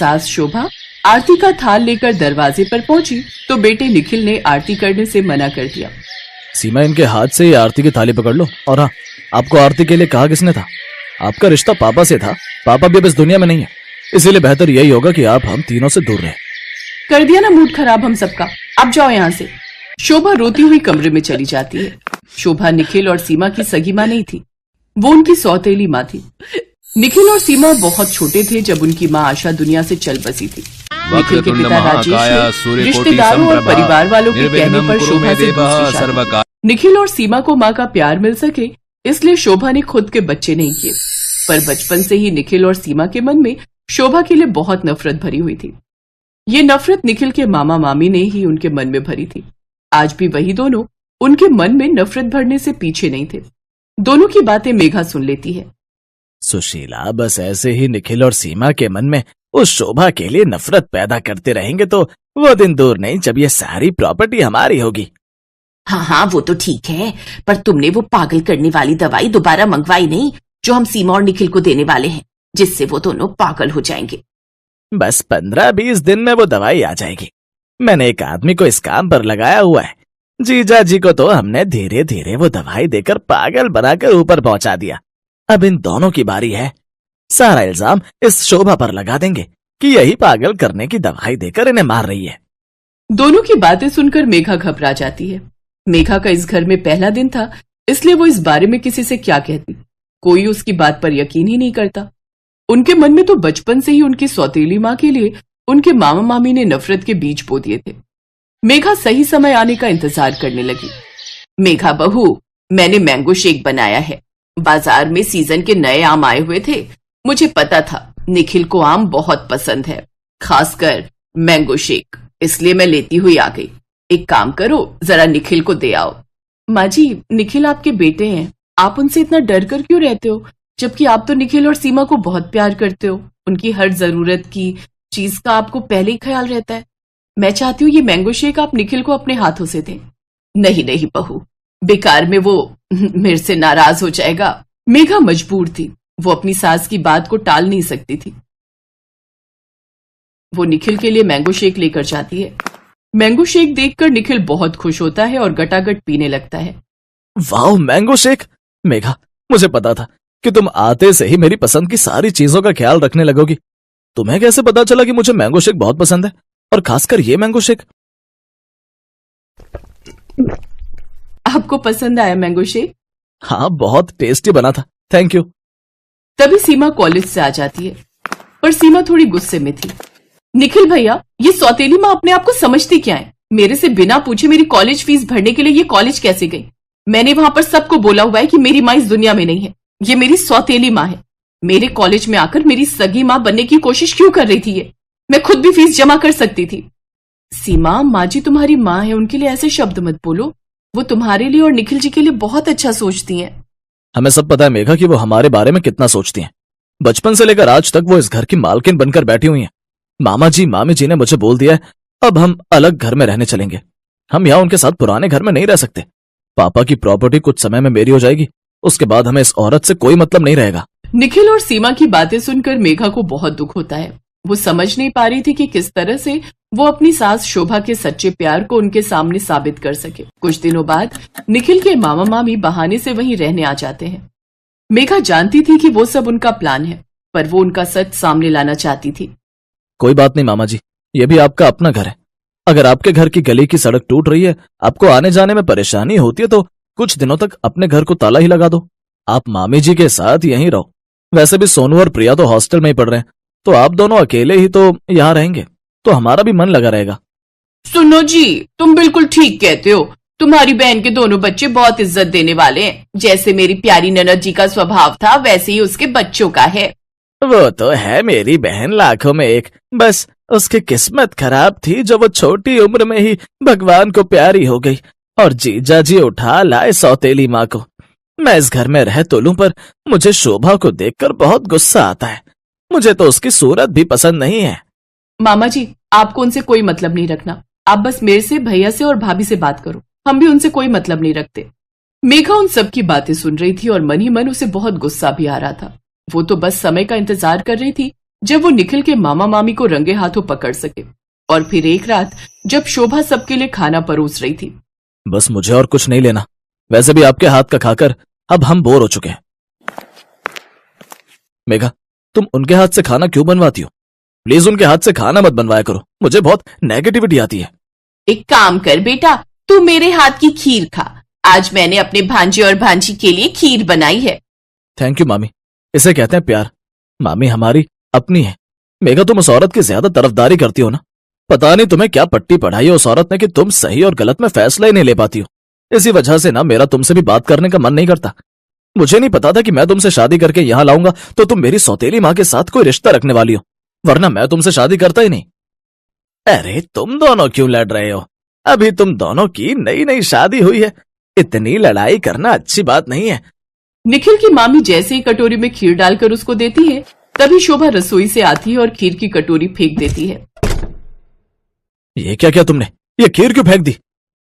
सास शोभा आरती का थाल लेकर दरवाजे पर पहुंची तो बेटे निखिल ने आरती करने से मना कर दिया। सीमा, इनके हाथ से आरती की थाली पकड़ लो। और हाँ, आपको आरती के लिए कहा किसने था? आपका रिश्ता पापा से था। पापा भी अब इस दुनिया में नहीं है, इसीलिए बेहतर यही होगा कि आप हम तीनों से दूर रहें। कर दिया ना मूड खराब हम सबका, अब जाओ यहाँ से। शोभा रोती हुई कमरे में चली जाती है। शोभा निखिल और सीमा की सगी माँ नहीं थी, वो उनकी सौतेली माँ थी। निखिल और सीमा बहुत छोटे थे जब उनकी माँ आशा दुनिया से चल बसी थी। निखिल के पिता राजेश ने रिश्तेदारों और परिवार वालों के कहने पर शोभा से दूसरी शादी। निखिल और सीमा को माँ का प्यार मिल सके इसलिए शोभा ने खुद के बच्चे नहीं किए, पर बचपन से ही निखिल और सीमा के मन में शोभा के लिए बहुत नफरत भरी हुई थी। ये नफरत निखिल के मामा मामी ने ही उनके मन में भरी थी। आज भी वही दोनों उनके मन में नफरत भरने से पीछे नहीं थे। दोनों की बातें मेघा सुन लेती है। सुशीला, बस ऐसे ही निखिल और सीमा के मन में उस शोभा के लिए नफरत पैदा करते रहेंगे तो वो दिन दूर नहीं जब ये सारी प्रॉपर्टी हमारी होगी। हाँ, वो तो ठीक है, पर तुमने वो पागल करने वाली दवाई दोबारा मंगवाई नहीं जो हम सीमा और निखिल को देने वाले हैं, जिससे वो दोनों पागल हो जाएंगे। बस 15-20 दिन में वो दवाई आ जाएगी। मैंने एक आदमी को इस काम पर लगाया हुआ है। जीजा जी को तो हमने धीरे धीरे वो दवाई देकर पागल बनाकर ऊपर पहुंचा दिया। अब इन दोनों की बारी है। सारा इल्जाम इस शोभा पर लगा देंगे कि यही पागल करने की दवाई देकर इन्हें मार रही है। दोनों की बातें सुनकर मेघा घबरा जाती है। मेघा का इस घर में पहला दिन था, इसलिए वो इस बारे में किसी से क्या कहती। कोई उसकी बात पर यकीन ही नहीं करता। उनके मन में तो बचपन से ही उनकी सौतेली माँ के लिए उनके मामा मामी ने नफरत के बीज बो दिए थे। मेघा सही समय आने का इंतजार करने लगी। मेघा बहू, मैंने मैंगो शेक बनाया है। बाजार में सीजन के नए आम आए हुए थे। मुझे पता था निखिल को आम बहुत पसंद है, खासकर मैंगो शेक, इसलिए मैं लेती हुई आ गई। एक काम करो, जरा निखिल को दे आओ। माँ जी, निखिल आपके बेटे हैं, आप उनसे इतना डर कर क्यों रहते हो, जबकि आप तो निखिल और सीमा को बहुत प्यार करते हो। उनकी हर जरूरत की चीज का आपको पहले ही ख्याल रहता है। मैं चाहती हूँ ये मैंगो शेक आप निखिल को अपने हाथों से दें। नहीं नहीं बहू, बेकार में वो मेरे से नाराज हो जाएगा। मेघा मजबूर थी, वो अपनी सास की बात को टाल नहीं सकती थी। वो निखिल के लिए मैंगो शेक लेकर जाती है। मैंगो शेक देखकर निखिल बहुत खुश होता है और गटागट पीने लगता है। वाह, मैंगो शेक! मेघा, मुझे पता था कि तुम आते से ही मेरी पसंद की सारी चीजों का ख्याल रखने लगोगी। तुम्हें कैसे पता चला कि मुझे मैंगो शेक बहुत पसंद है, और खासकर ये मैंगो शेक? आपको पसंद आया मैंगो शेक? हाँ, बहुत टेस्टी बना था, थैंक यू। तभी सीमा कॉलेज से आ जाती है, पर सीमा थोड़ी गुस्से में थी। निखिल भैया, ये सौतेली माँ अपने आप को समझती क्या है? मेरे से बिना पूछे मेरी कॉलेज फीस भरने के लिए ये कॉलेज कैसे गई? मैंने वहां पर सबको बोला हुआ है कि मेरी माँ इस दुनिया में नहीं है, ये मेरी सौतेली माँ है। मेरे कॉलेज में आकर मेरी सगी माँ बनने की कोशिश क्यों कर रही थी ये? मैं खुद भी फीस जमा कर सकती थी। सीमा, माँ जी तुम्हारी माँ है, उनके लिए ऐसे शब्द मत बोलो। वो तुम्हारे लिए और निखिल जी के लिए बहुत अच्छा सोचती हैं। हमें सब पता है मेघा कि वो हमारे बारे में कितना सोचती हैं। बचपन से लेकर आज तक वो इस घर की मालकिन बनकर बैठी हुई हैं। मामा जी मामी जी ने मुझे बोल दिया है, अब हम अलग घर में रहने चलेंगे। हम यहाँ उनके साथ पुराने घर में नहीं रह सकते। पापा की प्रॉपर्टी कुछ समय में मेरी हो जाएगी, उसके बाद हमें इस औरत से कोई मतलब नहीं रहेगा। निखिल और सीमा की बातें सुनकर मेघा को बहुत दुख होता है। वो समझ नहीं पा रही थी कि किस तरह से वो अपनी सास शोभा के सच्चे प्यार को उनके सामने साबित कर सके। कुछ दिनों बाद निखिल के मामा मामी बहाने से वहीं रहने आ जाते हैं। मेघा जानती थी कि वो सब उनका प्लान है, पर वो उनका सच सामने लाना चाहती थी। कोई बात नहीं मामा जी, ये भी आपका अपना घर है। अगर आपके घर की गली की सड़क टूट रही है, आपको आने जाने में परेशानी होती है, तो कुछ दिनों तक अपने घर को ताला ही लगा दो। आप मामी जी के साथ यहीं रहो। वैसे भी सोनू और प्रिया तो हॉस्टल में ही पढ़ रहे हैं, तो आप दोनों अकेले ही तो यहाँ रहेंगे, तो हमारा भी मन लगा रहेगा। सुनो जी, तुम बिल्कुल ठीक कहते हो। तुम्हारी बहन के दोनों बच्चे बहुत इज्जत देने वाले हैं। जैसे मेरी प्यारी ननद जी का स्वभाव था, वैसे ही उसके बच्चों का है। वो तो है मेरी बहन लाखों में एक, बस उसकी किस्मत खराब थी जो वो छोटी उम्र में ही भगवान को प्यारी हो गई और जीजा जी उठा लाए सौतेली माँ को। मैं इस घर में रह तो लूं, पर मुझे शोभा को देखकर बहुत गुस्सा आता है। मुझे तो उसकी सूरत भी पसंद नहीं है। मामा जी, आपको उनसे कोई मतलब नहीं रखना। आप बस मेरे से, भैया से और भाभी से बात करो। हम भी उनसे कोई मतलब नहीं रखते। मेघा उन सब की बातें सुन रही थी और मन ही मन उसे बहुत गुस्सा भी आ रहा था। वो तो बस समय का इंतजार कर रही थी जब वो निखिल के मामा मामी को रंगे हाथों पकड़ सके। और फिर एक रात जब शोभा सबके लिए खाना परोस रही थी। बस मुझे और कुछ नहीं लेना, वैसे भी आपके हाथ का खाकर अब हम बोर हो चुके हैं। मेघा, तुम उनके हाथ से खाना क्यों बनवाती हो? प्लीज उनके हाथ से खाना मत बनवाया करो, मुझे बहुत नेगेटिविटी आती है। एक काम कर बेटा, तू मेरे हाथ की खीर खा। आज मैंने अपने भांजे और भांजी के लिए खीर बनाई है। थैंक यू मामी, इसे कहते हैं प्यार। मामी हमारी अपनी है। मेघा, तुम उस औरत की ज्यादा तरफदारी करती हो ना। पता नहीं तुम्हें क्या पट्टी पढ़ाई है उस औरत ने कि तुम सही और गलत में फैसला ही नहीं ले पाती हो। इसी वजह से ना मेरा तुमसे भी बात करने का मन नहीं करता। मुझे नहीं पता था कि मैं तुमसे शादी करके यहाँ लाऊंगा तो तुम मेरी सौतेली माँ के साथ कोई रिश्ता रखने वाली हो, वरना मैं तुमसे शादी करता ही नहीं। अरे तुम दोनों क्यों लड़ रहे हो? अभी तुम दोनों की नई नई शादी हुई है, इतनी लड़ाई करना अच्छी बात नहीं है। निखिल की मामी जैसे ही कटोरी में खीर डालकर उसको देती है, तभी शोभा रसोई से आती है और खीर की कटोरी फेंक देती है। ये क्या किया तुमने? ये खीर क्यों फेंक दी?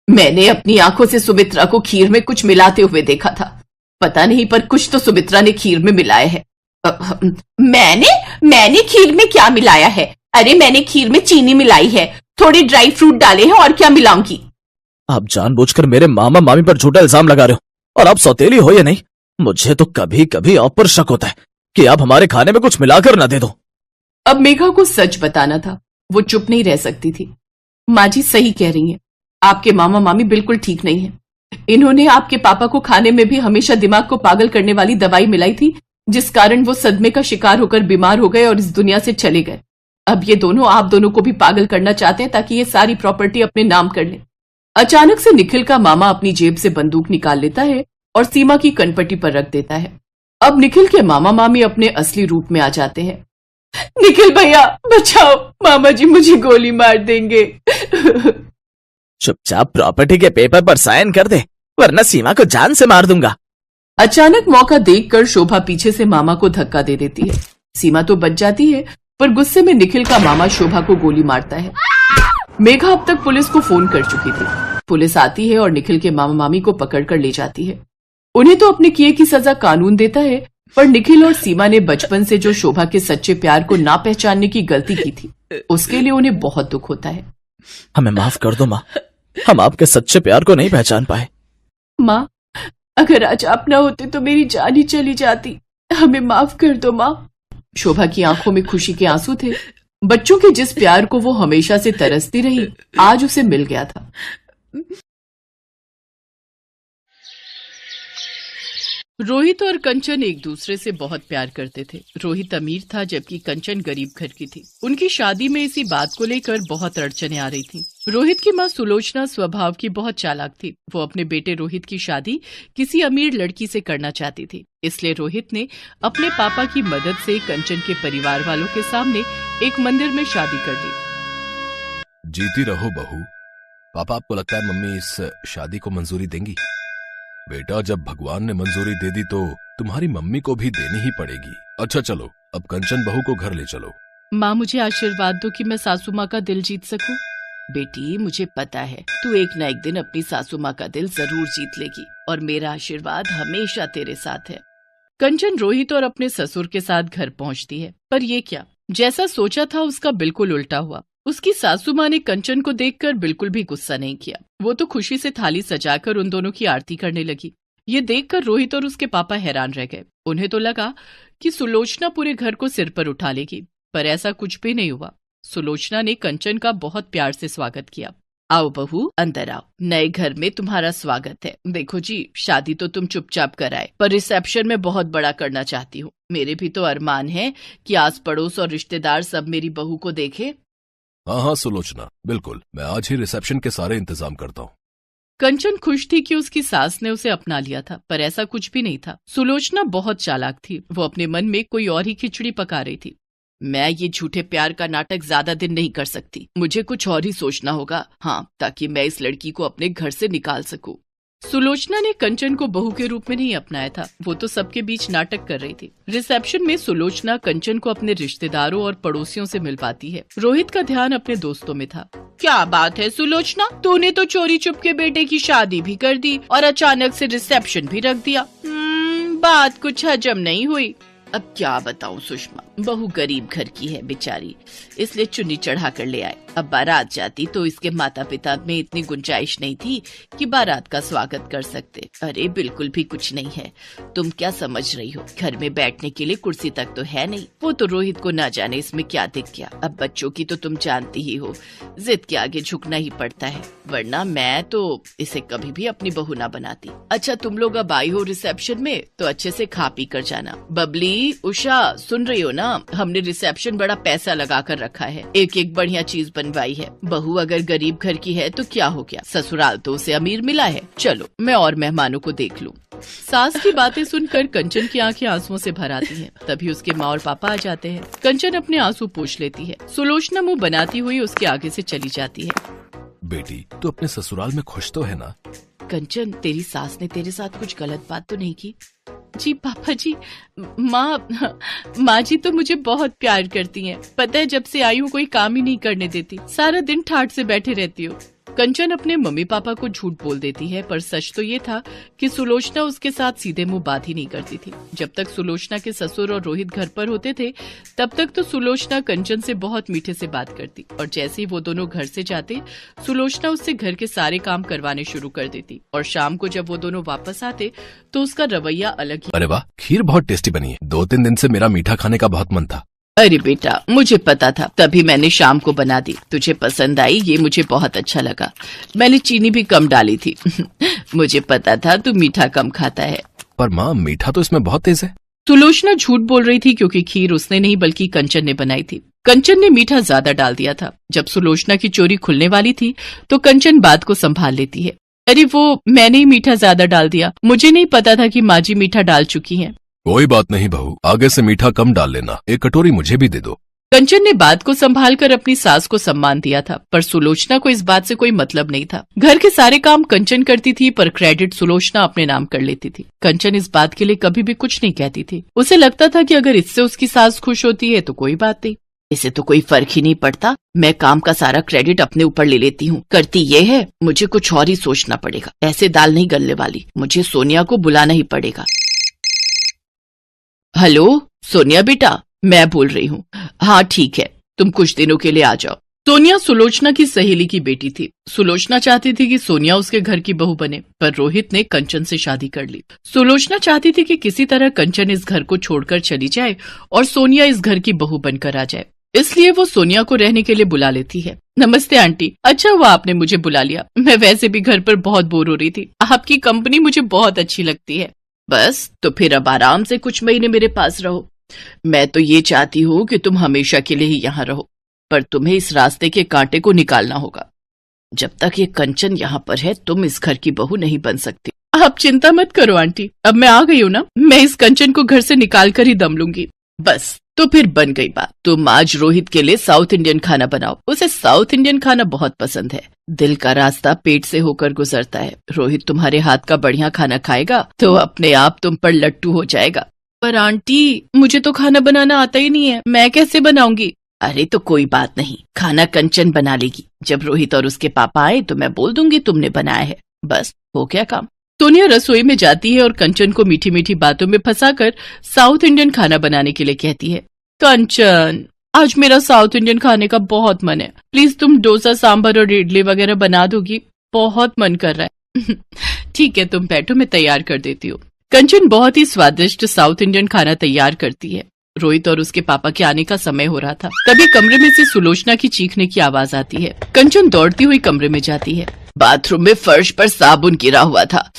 मैंने अपनी आंखों से सुमित्रा को खीर में कुछ मिलाते हुए देखा था। पता नहीं, पर कुछ तो सुमित्रा ने खीर में मिलाया है। मैंने खीर में क्या मिलाया है? अरे मैंने खीर में चीनी मिलाई है, थोड़े ड्राई फ्रूट डाले हैं, और क्या मिलाऊंगी? आप जानबूझकर मेरे मामा मामी पर झूठा इल्जाम लगा रहे हो, और आप सौतेली हो या नहीं, मुझे तो कभी कभी आप पर शक होता है कि आप हमारे खाने में कुछ मिलाकर ना दे दो। अब मेघा को सच बताना था, वो चुप नहीं रह सकती थी। माँ जी सही कह रही हैं, आपके मामा मामी बिल्कुल ठीक नहीं है। इन्होंने आपके पापा को खाने में भी हमेशा दिमाग को पागल करने वाली दवाई मिलाई थी, जिस कारण वो सदमे का शिकार होकर बीमार हो गए और इस दुनिया से चले गए। अब ये दोनों आप दोनों को भी पागल करना चाहते हैं ताकि ये सारी प्रॉपर्टी अपने नाम कर ले। अचानक से निखिल का मामा अपनी जेब से बंदूक निकाल लेता है और सीमा की कनपट्टी पर रख देता है। अब निखिल के मामा मामी अपने असली रूप में आ जाते हैं। निखिल भैया बचाओ, मामा जी मुझे गोली मार देंगे। चुपचाप प्रॉपर्टी के पेपर पर साइन कर दे, वरना सीमा को जान से मार दूंगा। अचानक मौका देखकर शोभा पीछे से मामा को धक्का दे देती है। सीमा तो बच जाती है, पर गुस्से में निखिल का मामा शोभा को गोली मारता है। मेघा अब तक पुलिस को फोन कर चुकी थी। पुलिस आती है और निखिल के मामा मामी को पकड़कर ले जाती है। उन्हें तो अपने किए की सजा कानून देता है, पर निखिल और सीमा ने बचपन से जो शोभा के सच्चे प्यार को ना पहचानने की गलती की थी, उसके लिए उन्हें बहुत दुख होता है। हमें माफ कर दो माँ, हम आपके सच्चे प्यार को नहीं पहचान पाए। माँ, अगर आज आप ना होते तो मेरी जान ही चली जाती। हमें माफ कर दो माँ। शोभा की आंखों में खुशी के आंसू थे। बच्चों के जिस प्यार को वो हमेशा से तरसती रही, आज उसे मिल गया था। रोहित और कंचन एक दूसरे से बहुत प्यार करते थे। रोहित अमीर था जबकि कंचन गरीब घर की थी। उनकी शादी में इसी बात को लेकर बहुत अड़चनें आ रही थी। रोहित की मां सुलोचना स्वभाव की बहुत चालाक थी। वो अपने बेटे रोहित की शादी किसी अमीर लड़की से करना चाहती थी। इसलिए रोहित ने अपने पापा की मदद से कंचन के परिवार वालों के सामने एक मंदिर में शादी कर दी। जीती रहो बहू। पापा, आपको लगता है मम्मी इस शादी को मंजूरी देंगी? बेटा, जब भगवान ने मंजूरी दे दी तो तुम्हारी मम्मी को भी देनी ही पड़ेगी। अच्छा चलो, अब कंचन बहू को घर ले चलो। माँ, मुझे आशीर्वाद दो कि मैं सासू माँ का दिल जीत सकूं। बेटी, मुझे पता है तू एक न एक दिन अपनी सासू माँ का दिल जरूर जीत लेगी, और मेरा आशीर्वाद हमेशा तेरे साथ है। कंचन रोहित और अपने ससुर के साथ घर पहुंचती है, पर ये क्या, जैसा सोचा था उसका बिल्कुल उल्टा हुआ। उसकी सासू माँ ने कंचन को देखकर बिल्कुल भी गुस्सा नहीं किया। वो तो खुशी से थाली सजाकर उन दोनों की आरती करने लगी। ये देखकर रोहित और उसके पापा हैरान रह गए। उन्हें तो लगा कि सुलोचना पूरे घर को सिर पर उठा लेगी, पर ऐसा कुछ भी नहीं हुआ। सुलोचना ने कंचन का बहुत प्यार से स्वागत किया। आओ बहू, अंदर आओ, नए घर में तुम्हारा स्वागत है। देखो जी, शादी तो तुम चुपचाप कराए, पर रिसेप्शन में बहुत बड़ा करना चाहती हूँ। मेरे भी तो अरमान है कि आस पड़ोस और रिश्तेदार सब मेरी बहू को देखे। हाँ सुलोचना, बिल्कुल, मैं आज ही रिसेप्शन के सारे इंतजाम करता हूँ। कंचन खुश थी कि उसकी सास ने उसे अपना लिया था, पर ऐसा कुछ भी नहीं था। सुलोचना बहुत चालाक थी। वो अपने मन में कोई और ही खिचड़ी पका रही थी। मैं ये झूठे प्यार का नाटक ज्यादा दिन नहीं कर सकती। मुझे कुछ और ही सोचना होगा, हाँ, ताकि मैं इस लड़की को अपने घर से निकाल सकूं। सुलोचना ने कंचन को बहू के रूप में नहीं अपनाया था। वो तो सबके बीच नाटक कर रही थी। रिसेप्शन में सुलोचना कंचन को अपने रिश्तेदारों और पड़ोसियों से मिलवाती है। रोहित का ध्यान अपने दोस्तों में था। क्या बात है सुलोचना, तूने तो चोरी चुपके बेटे की शादी भी कर दी और अचानक से रिसेप्शन भी रख दिया। बात कुछ हजम नहीं हुई। अब क्या बताऊं सुषमा, बहू गरीब घर की है बेचारी, इसलिए चुन्नी चढ़ा कर ले आए। अब बारात जाती तो इसके माता पिता में इतनी गुंजाइश नहीं थी कि बारात का स्वागत कर सकते। अरे बिल्कुल भी कुछ नहीं है, तुम क्या समझ रही हो, घर में बैठने के लिए कुर्सी तक तो है नहीं। वो तो रोहित को ना जाने इसमें क्या दिख गया। अब बच्चों की तो तुम जानती ही हो, जिद के आगे झुकना ही पड़ता है, वरना मैं तो इसे कभी भी अपनी बहू ना बनाती। अच्छा तुम लोग अब आई हो रिसेप्शन में तो अच्छे से खा पी कर जाना। बबली, उषा, सुन रही हो ना, हमने रिसेप्शन बड़ा पैसा लगा कर रखा है, एक एक बढ़िया चीज बनवाई है। बहू अगर गरीब घर की है तो क्या हो गया, ससुराल तो उसे अमीर मिला है। चलो मैं और मेहमानों को देख लूं। सास की बातें सुनकर कंचन की आंखें आंसुओं से भर आती हैं। तभी उसके माँ और पापा आ जाते हैं। कंचन अपने आंसू पोंछ लेती है। सुलोचना मुंह बनाती हुई उसके आगे से चली जाती है। बेटी, तू अपने ससुराल में खुश तो है ना? कंचन, तेरी सास ने तेरे साथ कुछ गलत बात तो नहीं की? जी पापा जी, माँ जी तो मुझे बहुत प्यार करती हैं। पता है जब से आई हूँ कोई काम ही नहीं करने देती, सारा दिन ठाठ से बैठे रहती हूँ। कंचन अपने मम्मी पापा को झूठ बोल देती है, पर सच तो ये था कि सुलोचना उसके साथ सीधे मुंह बात ही नहीं करती थी। जब तक सुलोचना के ससुर और रोहित घर पर होते थे तब तक तो सुलोचना कंचन से बहुत मीठे से बात करती, और जैसे ही वो दोनों घर से जाते सुलोचना उससे घर के सारे काम करवाने शुरू कर देती, और शाम को जब वो दोनों वापस आते तो उसका रवैया अलग ही। अरे वाह, खीर बहुत टेस्टी बनी है। 2-3 दिन से मेरा मीठा खाने का बहुत मन था। अरे बेटा, मुझे पता था, तभी मैंने शाम को बना दी। तुझे पसंद आई, ये मुझे बहुत अच्छा लगा। मैंने चीनी भी कम डाली थी। मुझे पता था तू मीठा कम खाता है। पर माँ, मीठा तो इसमें बहुत तेज है। सुलोचना झूठ बोल रही थी क्योंकि खीर उसने नहीं बल्कि कंचन ने बनाई थी। कंचन ने मीठा ज्यादा डाल दिया था। जब सुलोचना की चोरी खुलने वाली थी तो कंचन बात को संभाल लेती है। अरे वो मैंने ही मीठा ज्यादा डाल दिया, मुझे नहीं पता था कि माँ जी मीठा डाल चुकी हैं। कोई बात नहीं बहू, आगे से मीठा कम डाल लेना। एक कटोरी मुझे भी दे दो। कंचन ने बात को संभालकर अपनी सास को सम्मान दिया था, पर सुलोचना को इस बात से कोई मतलब नहीं था। घर के सारे काम कंचन करती थी, पर क्रेडिट सुलोचना अपने नाम कर लेती थी। कंचन इस बात के लिए कभी भी कुछ नहीं कहती थी। उसे लगता था कि अगर इससे उसकी सास खुश होती है तो कोई बात नहीं, इसे तो कोई फर्क ही नहीं पड़ता। मैं काम का सारा क्रेडिट अपने ऊपर ले लेती हूँ। करती ये है, मुझे कुछ और ही सोचना पड़ेगा। ऐसे दाल नहीं गलने वाली, मुझे सोनिया को बुलाना ही पड़ेगा। हेलो सोनिया बेटा, मैं बोल रही हूँ। हाँ ठीक है, तुम कुछ दिनों के लिए आ जाओ। सोनिया सुलोचना की सहेली की बेटी थी। सुलोचना चाहती थी कि सोनिया उसके घर की बहू बने, पर रोहित ने कंचन से शादी कर ली। सुलोचना चाहती थी कि किसी तरह कंचन इस घर को छोड़कर चली जाए और सोनिया इस घर की बहू बनकर आ जाए, इसलिए वो सोनिया को रहने के लिए बुला लेती है। नमस्ते आंटी, अच्छा हुआ आपने मुझे बुला लिया। मैं वैसे भी घर पर बहुत बोर हो रही थी, आपकी कंपनी मुझे बहुत अच्छी लगती है। बस तो फिर अब आराम से कुछ महीने मेरे पास रहो। मैं तो ये चाहती हूँ कि तुम हमेशा के लिए ही यहाँ रहो, पर तुम्हें इस रास्ते के कांटे को निकालना होगा। जब तक ये कंचन यहाँ पर है तुम इस घर की बहू नहीं बन सकती। आप चिंता मत करो आंटी, अब मैं आ गई हूँ ना, मैं इस कंचन को घर से निकाल कर ही दम लूंगी। बस तो फिर बन गई बात। तुम आज रोहित के लिए साउथ इंडियन खाना बनाओ, उसे साउथ इंडियन खाना बहुत पसंद है। दिल का रास्ता पेट से होकर गुजरता है। रोहित तुम्हारे हाथ का बढ़िया खाना खाएगा तो अपने आप तुम पर लट्टू हो जाएगा। पर आंटी, मुझे तो खाना बनाना आता ही नहीं है, मैं कैसे बनाऊंगी? अरे तो कोई बात नहीं, खाना कंचन बना लेगी। जब रोहित और उसके पापा आए तो मैं बोल दूंगी तुमने बनाया है। बस हो गया काम। सोनिया रसोई में जाती है और कंचन को मीठी मीठी बातों में फंसाकर साउथ इंडियन खाना बनाने के लिए कहती है। कंचन, आज मेरा साउथ इंडियन खाने का बहुत मन है, प्लीज तुम डोसा, सांभर और इडली वगैरह बना दोगी, बहुत मन कर रहा है। ठीक है, तुम बैठो, मैं तैयार कर देती हूँ। कंचन बहुत ही स्वादिष्ट साउथ इंडियन खाना तैयार करती है। रोहित और उसके पापा के आने का समय हो रहा था। तभी कमरे में से सुलोचना की चीखने की आवाज आती है। कंचन दौड़ती हुई कमरे में जाती है। बाथरूम में फर्श पर साबुन गिरा हुआ था,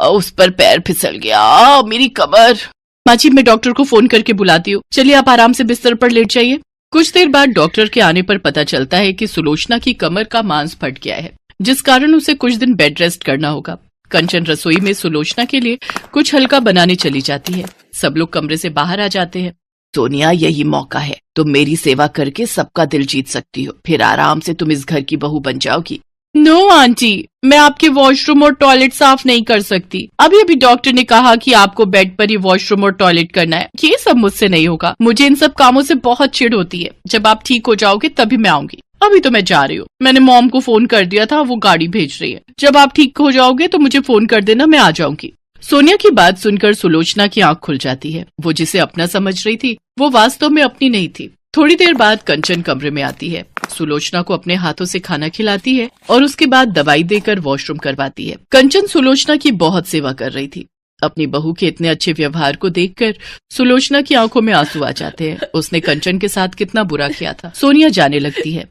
उस पर पैर फिसल गया। मेरी कमर। माँ जी, मैं डॉक्टर को फोन करके बुलाती हूँ, चलिए आप आराम से बिस्तर पर लेट जाइए। कुछ देर बाद डॉक्टर के आने पर पता चलता है कि सुलोचना की कमर का मांस फट गया है, जिस कारण उसे कुछ दिन बेड रेस्ट करना होगा। कंचन रसोई में सुलोचना के लिए कुछ हल्का बनाने चली जाती है। सब लोग कमरे से बाहर आ जाते हैं। सोनिया, यही मौका है, तुम मेरी सेवा करके सबका दिल जीत सकती हो, फिर आराम से तुम इस घर की बहू बन जाओगी। नो आंटी, मैं आपके वॉशरूम और टॉयलेट साफ नहीं कर सकती। अभी अभी डॉक्टर ने कहा कि आपको बेड पर ही वॉशरूम और टॉयलेट करना है, ये सब मुझसे नहीं होगा। मुझे इन सब कामों से बहुत चिढ़ होती है। जब आप ठीक हो जाओगे तभी मैं आऊंगी। अभी तो मैं जा रही हूँ, मैंने मॉम को फोन कर दिया था, वो गाड़ी भेज रही है। जब आप ठीक हो जाओगे तो मुझे फोन कर देना, मैं आ जाऊंगी। सोनिया की बात सुनकर सुलोचना की आंख खुल जाती है। वो जिसे अपना समझ रही थी वो वास्तव में अपनी नहीं थी। थोड़ी देर बाद कंचन कमरे में आती है, सुलोचना को अपने हाथों से खाना खिलाती है और उसके बाद दवाई देकर वॉशरूम करवाती है। कंचन सुलोचना की बहुत सेवा कर रही थी। अपनी बहू के इतने अच्छे व्यवहार को देखकर सुलोचना की आंखों में आंसू आ जाते हैं। उसने कंचन के साथ कितना बुरा किया था। सोनिया जाने लगती है।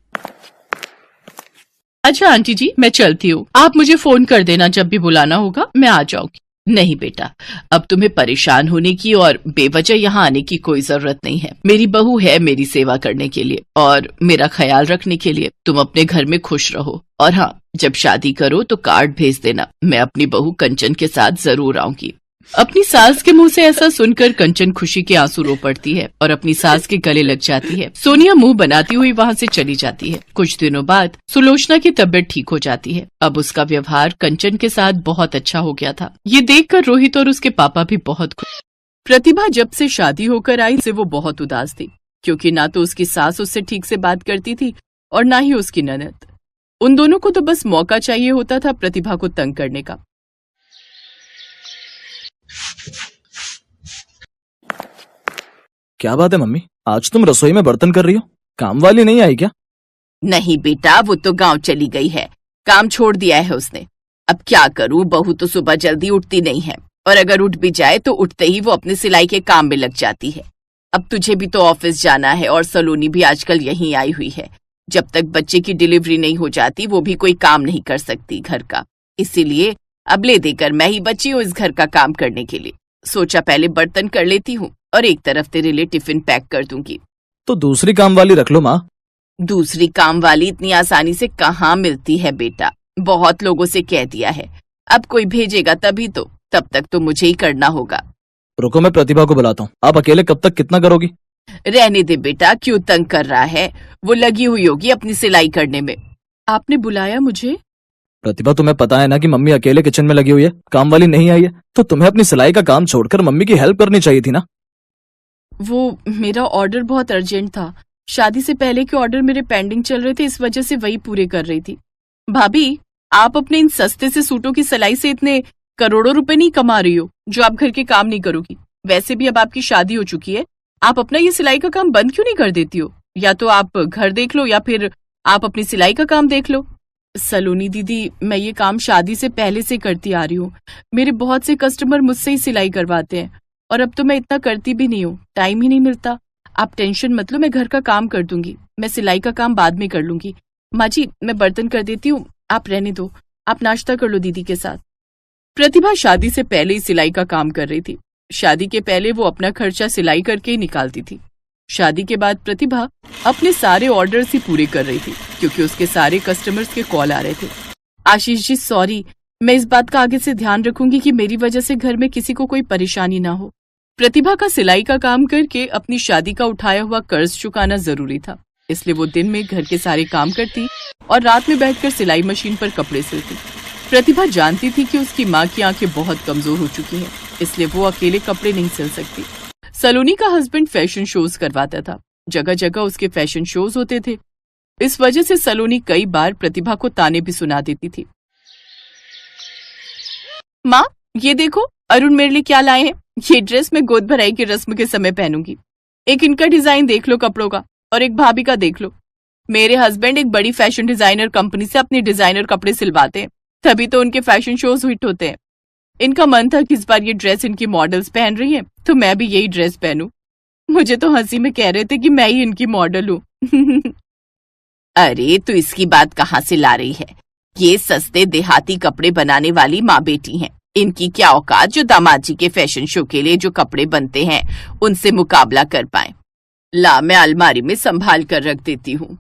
अच्छा आंटी जी, मैं चलती हूँ, आप मुझे फोन कर देना जब भी बुलाना होगा, मैं आ जाऊंगी। नहीं बेटा, अब तुम्हें परेशान होने की और बेवजह यहाँ आने की कोई जरूरत नहीं है। मेरी बहू है मेरी सेवा करने के लिए और मेरा ख्याल रखने के लिए। तुम अपने घर में खुश रहो और हाँ, जब शादी करो तो कार्ड भेज देना, मैं अपनी बहू कंचन के साथ जरूर आऊंगी। अपनी सास के मुंह से ऐसा सुनकर कंचन खुशी के आंसू रो पड़ती है और अपनी सास के गले लग जाती है। सोनिया मुंह बनाती हुई वहां से चली जाती है। कुछ दिनों बाद सुलोचना की तबीयत ठीक हो जाती है। अब उसका व्यवहार कंचन के साथ बहुत अच्छा हो गया था। ये देखकर रोहित और उसके पापा भी बहुत खुश। प्रतिभा जब से शादी होकर आई से वो बहुत उदास थी, क्योंकि ना तो उसकी सास उससे ठीक से बात करती थी और ना ही उसकी ननद। उन दोनों को तो बस मौका चाहिए होता था प्रतिभा को तंग करने का। क्या बात है मम्मी, आज तुम रसोई में बर्तन कर रही हो? काम वाली नहीं आई क्या? नहीं बेटा, वो तो गांव चली गई है, काम छोड़ दिया है उसने। अब क्या करूं, बहू तो सुबह जल्दी उठती नहीं है और अगर उठ भी जाए तो उठते ही वो अपने सिलाई के काम में लग जाती है। अब तुझे भी तो ऑफिस जाना है और सलोनी भी आजकल यहीं आई हुई है। जब तक बच्चे की डिलीवरी नहीं हो जाती वो भी कोई काम नहीं कर सकती घर का, इसीलिए अब ले देकर मैं ही बची हूँ इस घर का काम करने के लिए। सोचा पहले बर्तन कर लेती हूँ और एक तरफ तेरे लिए टिफिन पैक कर दूंगी। तो दूसरी काम वाली रख लो माँ। दूसरी काम वाली इतनी आसानी से कहाँ मिलती है बेटा, बहुत लोगों से कह दिया है, अब कोई भेजेगा तभी तो, तब तक तो मुझे ही करना होगा। रुको मैं प्रतिभा को बुलाता हूँ। आप अकेले कब तक कितना करोगी? रहने दे बेटा, क्यों तंग कर रहा है, वो लगी हुई होगी अपनी सिलाई करने में। आपने बुलाया मुझे? प्रतिभा तुम्हें पता है ना कि मम्मी अकेले किचन में लगी हुई है, काम वाली नहीं आई है, तो तुम्हें अपनी सिलाई का काम छोड़कर मम्मी की हेल्प करनी चाहिए थी ना। वो मेरा ऑर्डर बहुत अर्जेंट था, शादी से पहले के ऑर्डर मेरे पेंडिंग चल रहे थे, इस वजह से वही पूरे कर रही थी। भाभी, आप अपने इन सस्ते से सूटों की सिलाई से इतने करोड़ों रुपए नहीं कमा रही हो जो आप घर के काम नहीं करोगी। वैसे भी अब आपकी शादी हो चुकी है, आप अपना ये सिलाई का काम बंद क्यों नहीं कर देती हो? या तो आप घर देख लो या फिर आप अपनी सिलाई का काम देख लो। सलोनी दीदी, मैं ये काम शादी से पहले से करती आ रही हूँ। मेरे बहुत से कस्टमर मुझसे ही सिलाई करवाते हैं और अब तो मैं इतना करती भी नहीं हूँ, टाइम ही नहीं मिलता। आप टेंशन मत लो, मैं घर का काम कर दूंगी, मैं सिलाई का काम बाद में कर लूंगी। माँ जी, मैं बर्तन कर देती हूँ, आप रहने दो, आप नाश्ता कर लो दीदी के साथ। प्रतिभा शादी से पहले ही सिलाई का काम कर रही थी। शादी के पहले वो अपना खर्चा सिलाई करके ही निकालती थी। शादी के बाद प्रतिभा अपने सारे ऑर्डर्स ही पूरे कर रही थी, क्योंकि उसके सारे कस्टमर्स के कॉल आ रहे थे। आशीष जी सॉरी, मैं इस बात का आगे से ध्यान रखूंगी कि मेरी वजह से घर में किसी को कोई परेशानी ना हो। प्रतिभा का सिलाई का काम करके अपनी शादी का उठाया हुआ कर्ज चुकाना जरूरी था, इसलिए वो दिन में घर के सारे काम करती और रात में बैठकर सिलाई मशीन पर कपड़े सिलती। प्रतिभा जानती थी कि उसकी माँ की आंखें बहुत कमजोर हो चुकी हैं, इसलिए वो अकेले कपड़े नहीं सिल सकती। सलोनी का हस्बैंड फैशन शोज करवाता था, जगह जगह उसके फैशन शोज होते थे। इस वजह से सलोनी कई बार प्रतिभा को ताने भी सुना देती थी। माँ, ये देखो अरुण मेरे लिए क्या लाए हैं, ये ड्रेस मैं गोद भराई की रस्म के समय पहनूंगी। एक इनका डिजाइन देख लो कपड़ों का और एक भाभी का देख लो। मेरे हस्बैंड एक बड़ी फैशन डिजाइनर कंपनी से अपने डिजाइनर कपड़े सिलवाते हैं, तभी तो उनके फैशन शोज हिट होते हैं। इनका मन था कि इस बार ये ड्रेस इनकी मॉडल्स पहन रही हैं, तो मैं भी यही ड्रेस पहनूं। मुझे तो हंसी में कह रहे थे कि मैं ही इनकी मॉडल हूँ। अरे तो इसकी बात कहाँ से ला रही है, ये सस्ते देहाती कपड़े बनाने वाली माँ बेटी हैं, इनकी क्या औकात जो दामाद जी के फैशन शो के लिए जो कपड़े बनते हैं उनसे मुकाबला कर पाए। ला, मैं अलमारी में संभाल कर रख देती हूँ।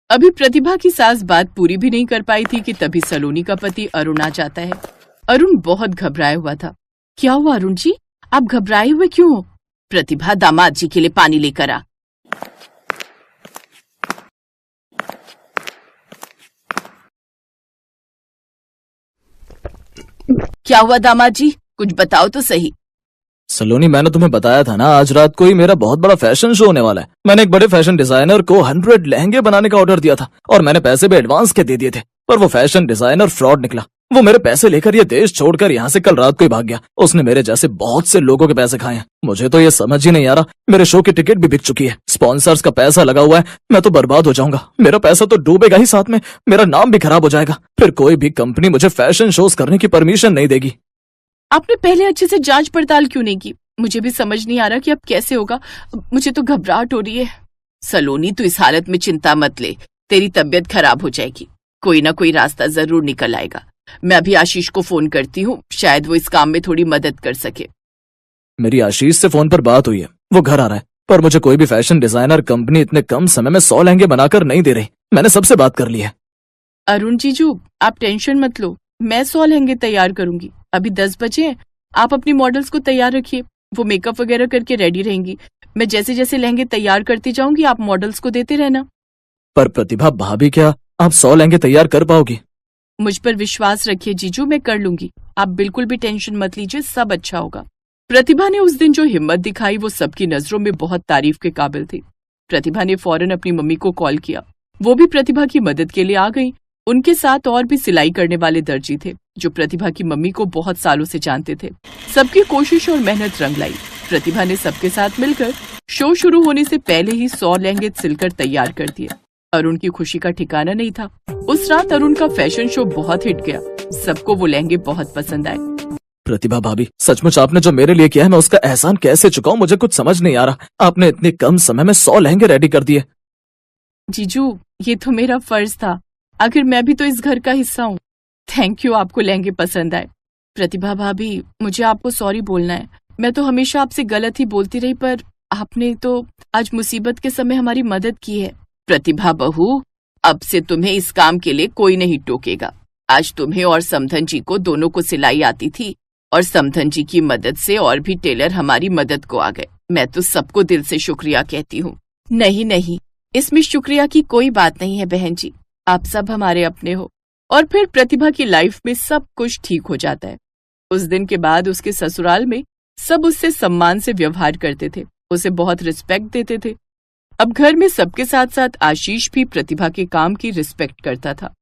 अभी प्रतिभा की सास बात पूरी भी नहीं कर पाई थी कि तभी सलोनी का पति अरुण आ जाता है। अरुण बहुत घबराया हुआ था। क्या हुआ अरुण जी, आप घबराए हुए क्यों हो? प्रतिभा, दामाद जी के लिए पानी लेकर आ। क्या हुआ दामाद जी, कुछ बताओ तो सही। सलोनी, मैंने तुम्हें बताया था ना आज रात को ही मेरा बहुत बड़ा फैशन शो होने वाला है। मैंने एक बड़े फैशन डिजाइनर को 100 लहंगे बनाने का ऑर्डर दिया था और मैंने पैसे भी एडवांस के दे दिए थे, पर वो फैशन डिजाइनर फ्रॉड निकला। वो मेरे पैसे लेकर ये देश छोड़कर यहाँ से कल रात को ही भाग गया। उसने मेरे जैसे बहुत से लोगों के पैसे खाए हैं। मुझे तो ये समझ ही नहीं आ रहा। मेरे शो की टिकट भी बिक चुकी है, स्पॉन्सर्स का पैसा लगा हुआ है। मैं तो बर्बाद हो जाऊंगा। मेरा पैसा तो डूबेगा ही, साथ में मेरा नाम भी खराब हो जाएगा। फिर कोई भी कंपनी मुझे फैशन शोज करने की परमिशन नहीं देगी। आपने पहले अच्छे से जांच पड़ताल क्यों नहीं की? मुझे भी समझ नहीं आ रहा कि अब कैसे होगा। मुझे तो घबराहट हो रही है। सलोनी, तू इस हालत में चिंता मत ले, तेरी तबीयत खराब हो जाएगी। कोई ना कोई रास्ता जरूर निकल आएगा। मैं अभी आशीष को फोन करती हूँ, शायद वो इस काम में थोड़ी मदद कर सके। मेरी आशीष से फोन पर बात हुई है, वो घर आ रहा है, पर मुझे कोई भी फैशन डिजाइनर कंपनी इतने कम समय में 100 लहंगे बनाकर नहीं दे रही। मैंने सबसे बात कर ली है। अरुण जीजू, आप टेंशन मत लो, मैं 100 लहंगे तैयार करूंगी। अभी 10 बजे हैं, आप अपनी मॉडल्स को तैयार रखिए, वो मेकअप वगैरह करके रेडी रहेंगी। मैं जैसे जैसे लहंगे तैयार करती जाऊंगी, आप मॉडल्स को देते रहना। पर प्रतिभा भाभी, क्या आप 100 लहंगे तैयार कर पाओगी? मुझ पर विश्वास रखिए जीजू, मैं कर लूंगी। आप बिल्कुल भी टेंशन मत लीजिए, सब अच्छा होगा। प्रतिभा ने उस दिन जो हिम्मत दिखाई वो सबकी नजरों में बहुत तारीफ के काबिल थी। प्रतिभा ने फौरन अपनी मम्मी को कॉल किया। वो भी प्रतिभा की मदद के लिए आ गई। उनके साथ और भी सिलाई करने वाले दर्जी थे जो प्रतिभा की मम्मी को बहुत सालों से जानते थे। सबकी कोशिश और मेहनत रंग लाई। प्रतिभा ने सबके साथ मिलकर शो शुरू होने से पहले ही 100 लहंगे सिलकर तैयार कर दिए। अरुण की खुशी का ठिकाना नहीं था। उस रात अरुण का फैशन शो बहुत हिट गया। सबको वो लहंगे बहुत पसंद आए। प्रतिभा भाभी, सचमुच आपने जो मेरे लिए किया है, मैं उसका एहसान कैसे चुकाऊं, मुझे कुछ समझ नहीं आ रहा। आपने इतने कम समय में 100 लहंगे रेडी कर दिए। जीजू, ये तो मेरा फर्ज था, आखिर मैं भी तो इस घर का हिस्सा हूँ। थैंक यू, आपको लहंगे पसंद आए। प्रतिभा भाभी, मुझे आपको सॉरी बोलना है। मैं तो हमेशा आपसे गलत ही बोलती रही, पर आपने तो आज मुसीबत के समय हमारी मदद की है। प्रतिभा बहू, अब से तुम्हें इस काम के लिए कोई नहीं टोकेगा। आज तुम्हें और समधन जी को दोनों को सिलाई आती थी और समधन जी की मदद से और भी टेलर हमारी मदद को आ गए। मैं तो सबको दिल से शुक्रिया कहती हूँ। नहीं नहीं, इसमें शुक्रिया की कोई बात नहीं है बहन जी, आप सब हमारे अपने हो। और फिर प्रतिभा की लाइफ में सब कुछ ठीक हो जाता है। उस दिन के बाद उसके ससुराल में सब उससे सम्मान से व्यवहार करते थे, उसे बहुत रिस्पेक्ट देते थे। अब घर में सबके साथ साथ आशीष भी प्रतिभा के काम की रिस्पेक्ट करता था।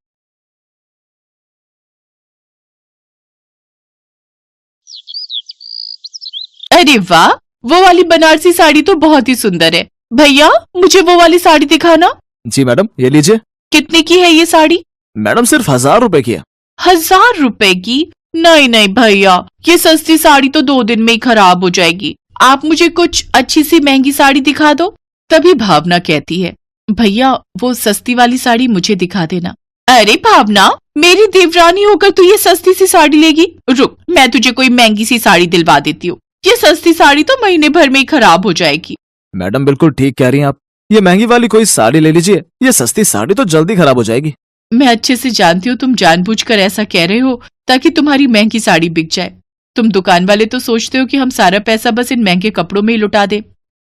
अरे वाह, वो वाली बनारसी साड़ी तो बहुत ही सुंदर है। भैया, मुझे वो वाली साड़ी दिखाना। जी मैडम, ये लीजिए। कितने की है ये साड़ी? मैडम, सिर्फ 1000 रुपए की है। 1000 रुपए की? नहीं नहीं भैया, ये सस्ती साड़ी तो 2 दिन में ही खराब हो जाएगी। आप मुझे कुछ अच्छी सी महंगी साड़ी दिखा दो। तभी भावना कहती है, भैया वो सस्ती वाली साड़ी मुझे दिखा देना। अरे भावना, मेरी देवरानी होकर तू ये सस्ती सी साड़ी लेगी? रुक, मैं तुझे कोई महंगी सी साड़ी दिलवा देती हूँ। ये सस्ती साड़ी तो महीने भर में ही खराब हो जाएगी। मैडम, बिल्कुल ठीक कह रही हैं आप। ये महंगी वाली कोई साड़ी ले लीजिए, ये सस्ती साड़ी तो जल्दी खराब हो जाएगी। मैं अच्छे से जानती हूँ तुम जानबूझकर ऐसा कह रहे हो ताकि तुम्हारी महंगी साड़ी बिक जाए। तुम दुकान वाले तो सोचते हो कि हम सारा पैसा बस इन महंगे कपड़ों में ही लुटा दे।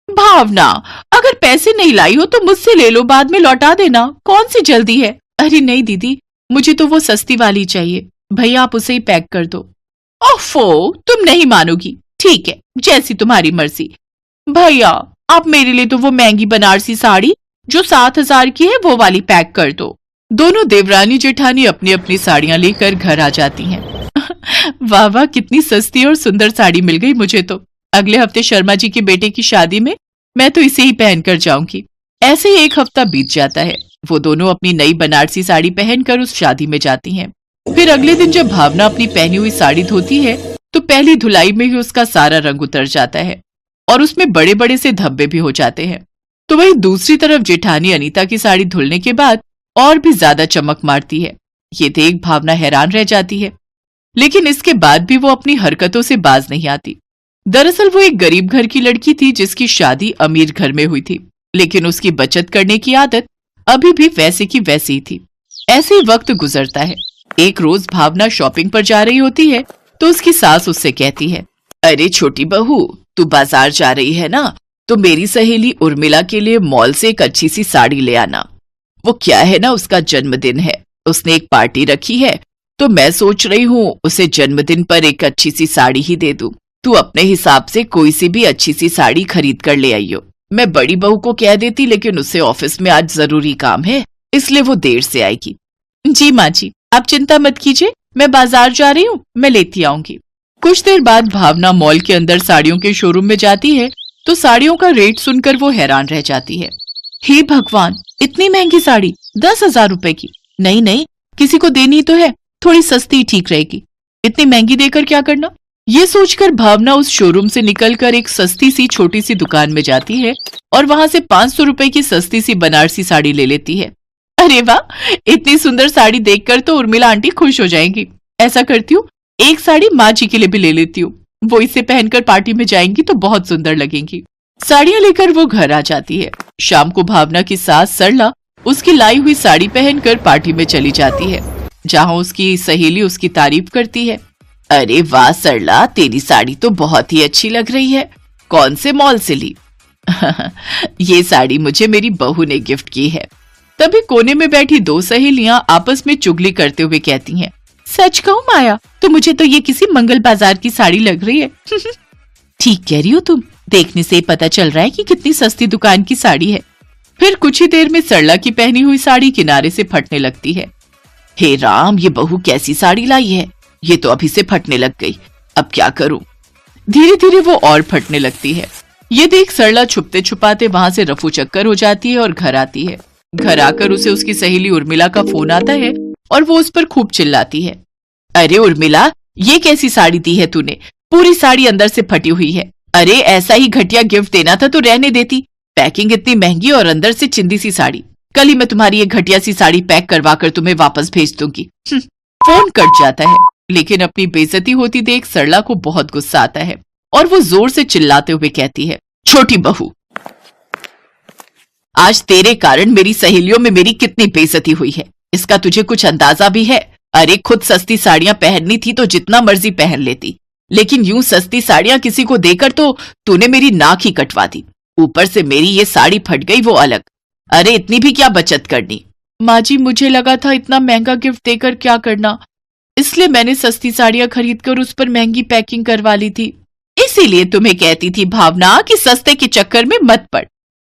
भावना, अगर पैसे नहीं लाई हो तो मुझसे ले लो, बाद में लौटा देना, कौन सी जल्दी है। अरे नहीं दीदी, मुझे तो वो सस्ती वाली चाहिए। भैया आप उसे ही पैक कर दो। ओफो, तुम नहीं मानोगी। ठीक है, जैसी तुम्हारी मर्जी। भैया आप मेरे लिए तो वो महंगी बनारसी साड़ी जो 7000 की है वो वाली पैक कर दो। दोनों देवरानी जेठानी अपनी अपनी साड़ियां लेकर घर आ जाती हैं। वाह वाह, कितनी सस्ती और सुंदर साड़ी मिल गई मुझे तो। अगले हफ्ते शर्मा जी के बेटे की शादी में मैं तो इसे ही पहनकर जाऊंगी। ऐसे ही 1 हफ्ता बीत जाता है। वो दोनों अपनी नई बनारसी साड़ी पहनकर उस शादी में जाती हैं। फिर अगले दिन जब भावना अपनी पहनी हुई साड़ी धोती है तो पहली धुलाई में ही उसका सारा रंग उतर जाता है और उसमें बड़े बड़े से धब्बे भी हो जाते हैं। तो वही दूसरी तरफ जेठानी अनीता की साड़ी धुलने के बाद और भी ज्यादा चमक मारती है। ये देख भावना हैरान रह जाती है, लेकिन इसके बाद भी वो अपनी हरकतों से बाज नहीं आती। दरअसल वो एक गरीब घर की लड़की थी जिसकी शादी अमीर घर में हुई थी, लेकिन उसकी बचत करने की आदत अभी भी वैसे की वैसी ही थी। ऐसे ही वक्त गुजरता है। एक रोज भावना शॉपिंग पर जा रही होती है तो उसकी सास उससे कहती है, अरे छोटी बहू, तू बाजार जा रही है ना, तो मेरी सहेली उर्मिला के लिए मॉल से एक अच्छी सी साड़ी ले आना। वो क्या है ना, उसका जन्मदिन है, उसने एक पार्टी रखी है, तो मैं सोच रही हूँ उसे जन्मदिन पर एक अच्छी सी साड़ी ही दे दूं। तू अपने हिसाब से कोई सी भी अच्छी सी साड़ी खरीद कर ले आइयो। मैं बड़ी बहू को कह देती, लेकिन उसे ऑफिस में आज जरूरी काम है, इसलिए वो देर से आएगी। जी माँ जी, आप चिंता मत कीजिए, मैं बाजार जा रही हूँ, मैं लेती आऊंगी। कुछ देर बाद भावना मॉल के अंदर साड़ियों के शोरूम में जाती है तो साड़ियों का रेट सुनकर वो हैरान रह जाती है। हे भगवान, इतनी महंगी साड़ी 10,000 रुपए की। नहीं नहीं, किसी को देनी तो है, थोड़ी सस्ती ठीक रहेगी, इतनी महंगी देकर क्या करना। ये सोचकर भावना उस शोरूम से निकलकर एक सस्ती सी छोटी सी दुकान में जाती है और वहां से 500 रुपए की सस्ती सी बनारसी साड़ी ले लेती है। अरे वाह, इतनी सुंदर साड़ी देखकर तो उर्मिला आंटी खुश हो जाएंगी। ऐसा करती हूँ, एक साड़ी माँ जी के लिए भी ले लेती हूँ, वो इसे पहनकर पार्टी में जाएंगी तो बहुत सुंदर लगेंगी। साड़ियां लेकर वो घर आ जाती है। शाम को भावना की सास सरला उसकी लाई हुई साड़ी पहनकर पार्टी में चली जाती है, जहां उसकी सहेली उसकी तारीफ करती है। अरे वाह सरला, तेरी साड़ी तो बहुत ही अच्छी लग रही है, कौन से मॉल से ली? ये साड़ी मुझे मेरी बहू ने गिफ्ट की है। तभी कोने में बैठी दो सहेलियां आपस में चुगली करते हुए कहती हैं, सच कहूं माया, तो मुझे तो ये किसी मंगल बाजार की साड़ी लग रही है। ठीक कह रही हो तुम, देखने से पता चल रहा है कि कितनी सस्ती दुकान की साड़ी है। फिर कुछ ही देर में सरला की पहनी हुई साड़ी किनारे से फटने लगती है। हे राम, ये बहू कैसी साड़ी लाई है, ये तो अभी से फटने लग गई, अब क्या करूं। धीरे धीरे वो और फटने लगती है। ये देख सरला छुपते छुपाते वहां से रफू चक्कर हो जाती है और घर आती है। घर आकर उसे उसकी सहेली उर्मिला का फोन आता है और वो उस पर खूब चिल्लाती है। अरे उर्मिला, ये कैसी साड़ी दी है तूने, पूरी साड़ी अंदर से फटी हुई है। अरे ऐसा ही घटिया गिफ्ट देना था तो रहने देती, पैकिंग इतनी महंगी और अंदर से चिंदी सी साड़ी। कल ही मैं तुम्हारी ये घटिया सी साड़ी पैक करवा कर तुम्हें वापस भेज दूंगी। फोन कट जाता है, लेकिन अपनी बेइज्जती होती देख सरला को बहुत गुस्सा आता है और वो जोर से चिल्लाते हुए कहती है, छोटी बहू, आज तेरे कारण मेरी सहेलियों में मेरी कितनी बेइज्जती हुई है, इसका तुझे कुछ अंदाजा भी है? अरे खुद सस्ती साड़ियां पहननी थी तो जितना मर्जी पहन लेती, लेकिन यूं सस्ती साड़ियां किसी को देकर तो तूने मेरी नाक ही कटवा दी। ऊपर से मेरी ये साड़ी फट गई वो अलग। अरे इतनी भी क्या बचत करनी? माँ जी, मुझे लगा था इतना महंगा गिफ्ट देकर क्या करना, इसलिए मैंने सस्ती साड़ियां खरीदकर उस पर महंगी पैकिंग करवा ली थी। इसीलिए तुम्हें कहती थी भावना कि सस्ते के चक्कर में मत पड़।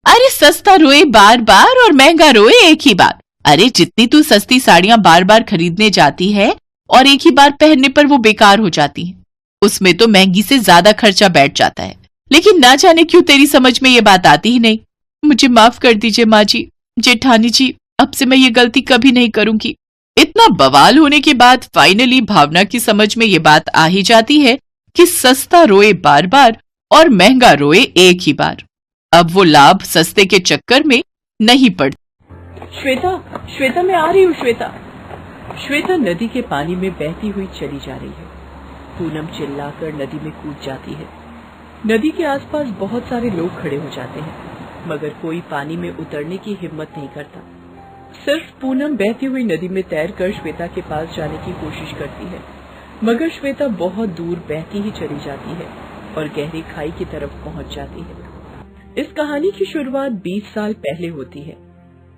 अरे सस्ता रोए बार बार और महंगा रोए एक ही बार। अरे जितनी तू सस्ती साड़ियां बार बार खरीदने जाती है और एक ही बार पहनने पर वो बेकार हो जाती हैं, उसमें तो महंगी से ज्यादा खर्चा बैठ जाता है। लेकिन ना जाने क्यों तेरी समझ में ये बात आती ही नहीं। मुझे माफ कर दीजिए माँ जी, जेठानी जी, अब से मैं ये गलती कभी नहीं करूंगी। इतना बवाल होने के बाद फाइनली भावना की समझ में ये बात आ ही जाती है कि सस्ता रोए बार बार और महंगा रोए एक ही बार। अब वो लाभ सस्ते के चक्कर में नहीं पड़ती। श्वेता, श्वेता, मैं आ रही हूँ। श्वेता। श्वेता नदी के पानी में बहती हुई चली जा रही है। पूनम चिल्लाकर नदी में कूद जाती है। नदी के आसपास बहुत सारे लोग खड़े हो जाते हैं, मगर कोई पानी में उतरने की हिम्मत नहीं करता। सिर्फ पूनम बहती हुई नदी में तैरकर श्वेता के पास जाने की कोशिश करती है, मगर श्वेता बहुत दूर बहती ही चली जाती है और गहरी खाई की तरफ पहुंच जाती है। इस कहानी की शुरुआत 20 साल पहले होती है।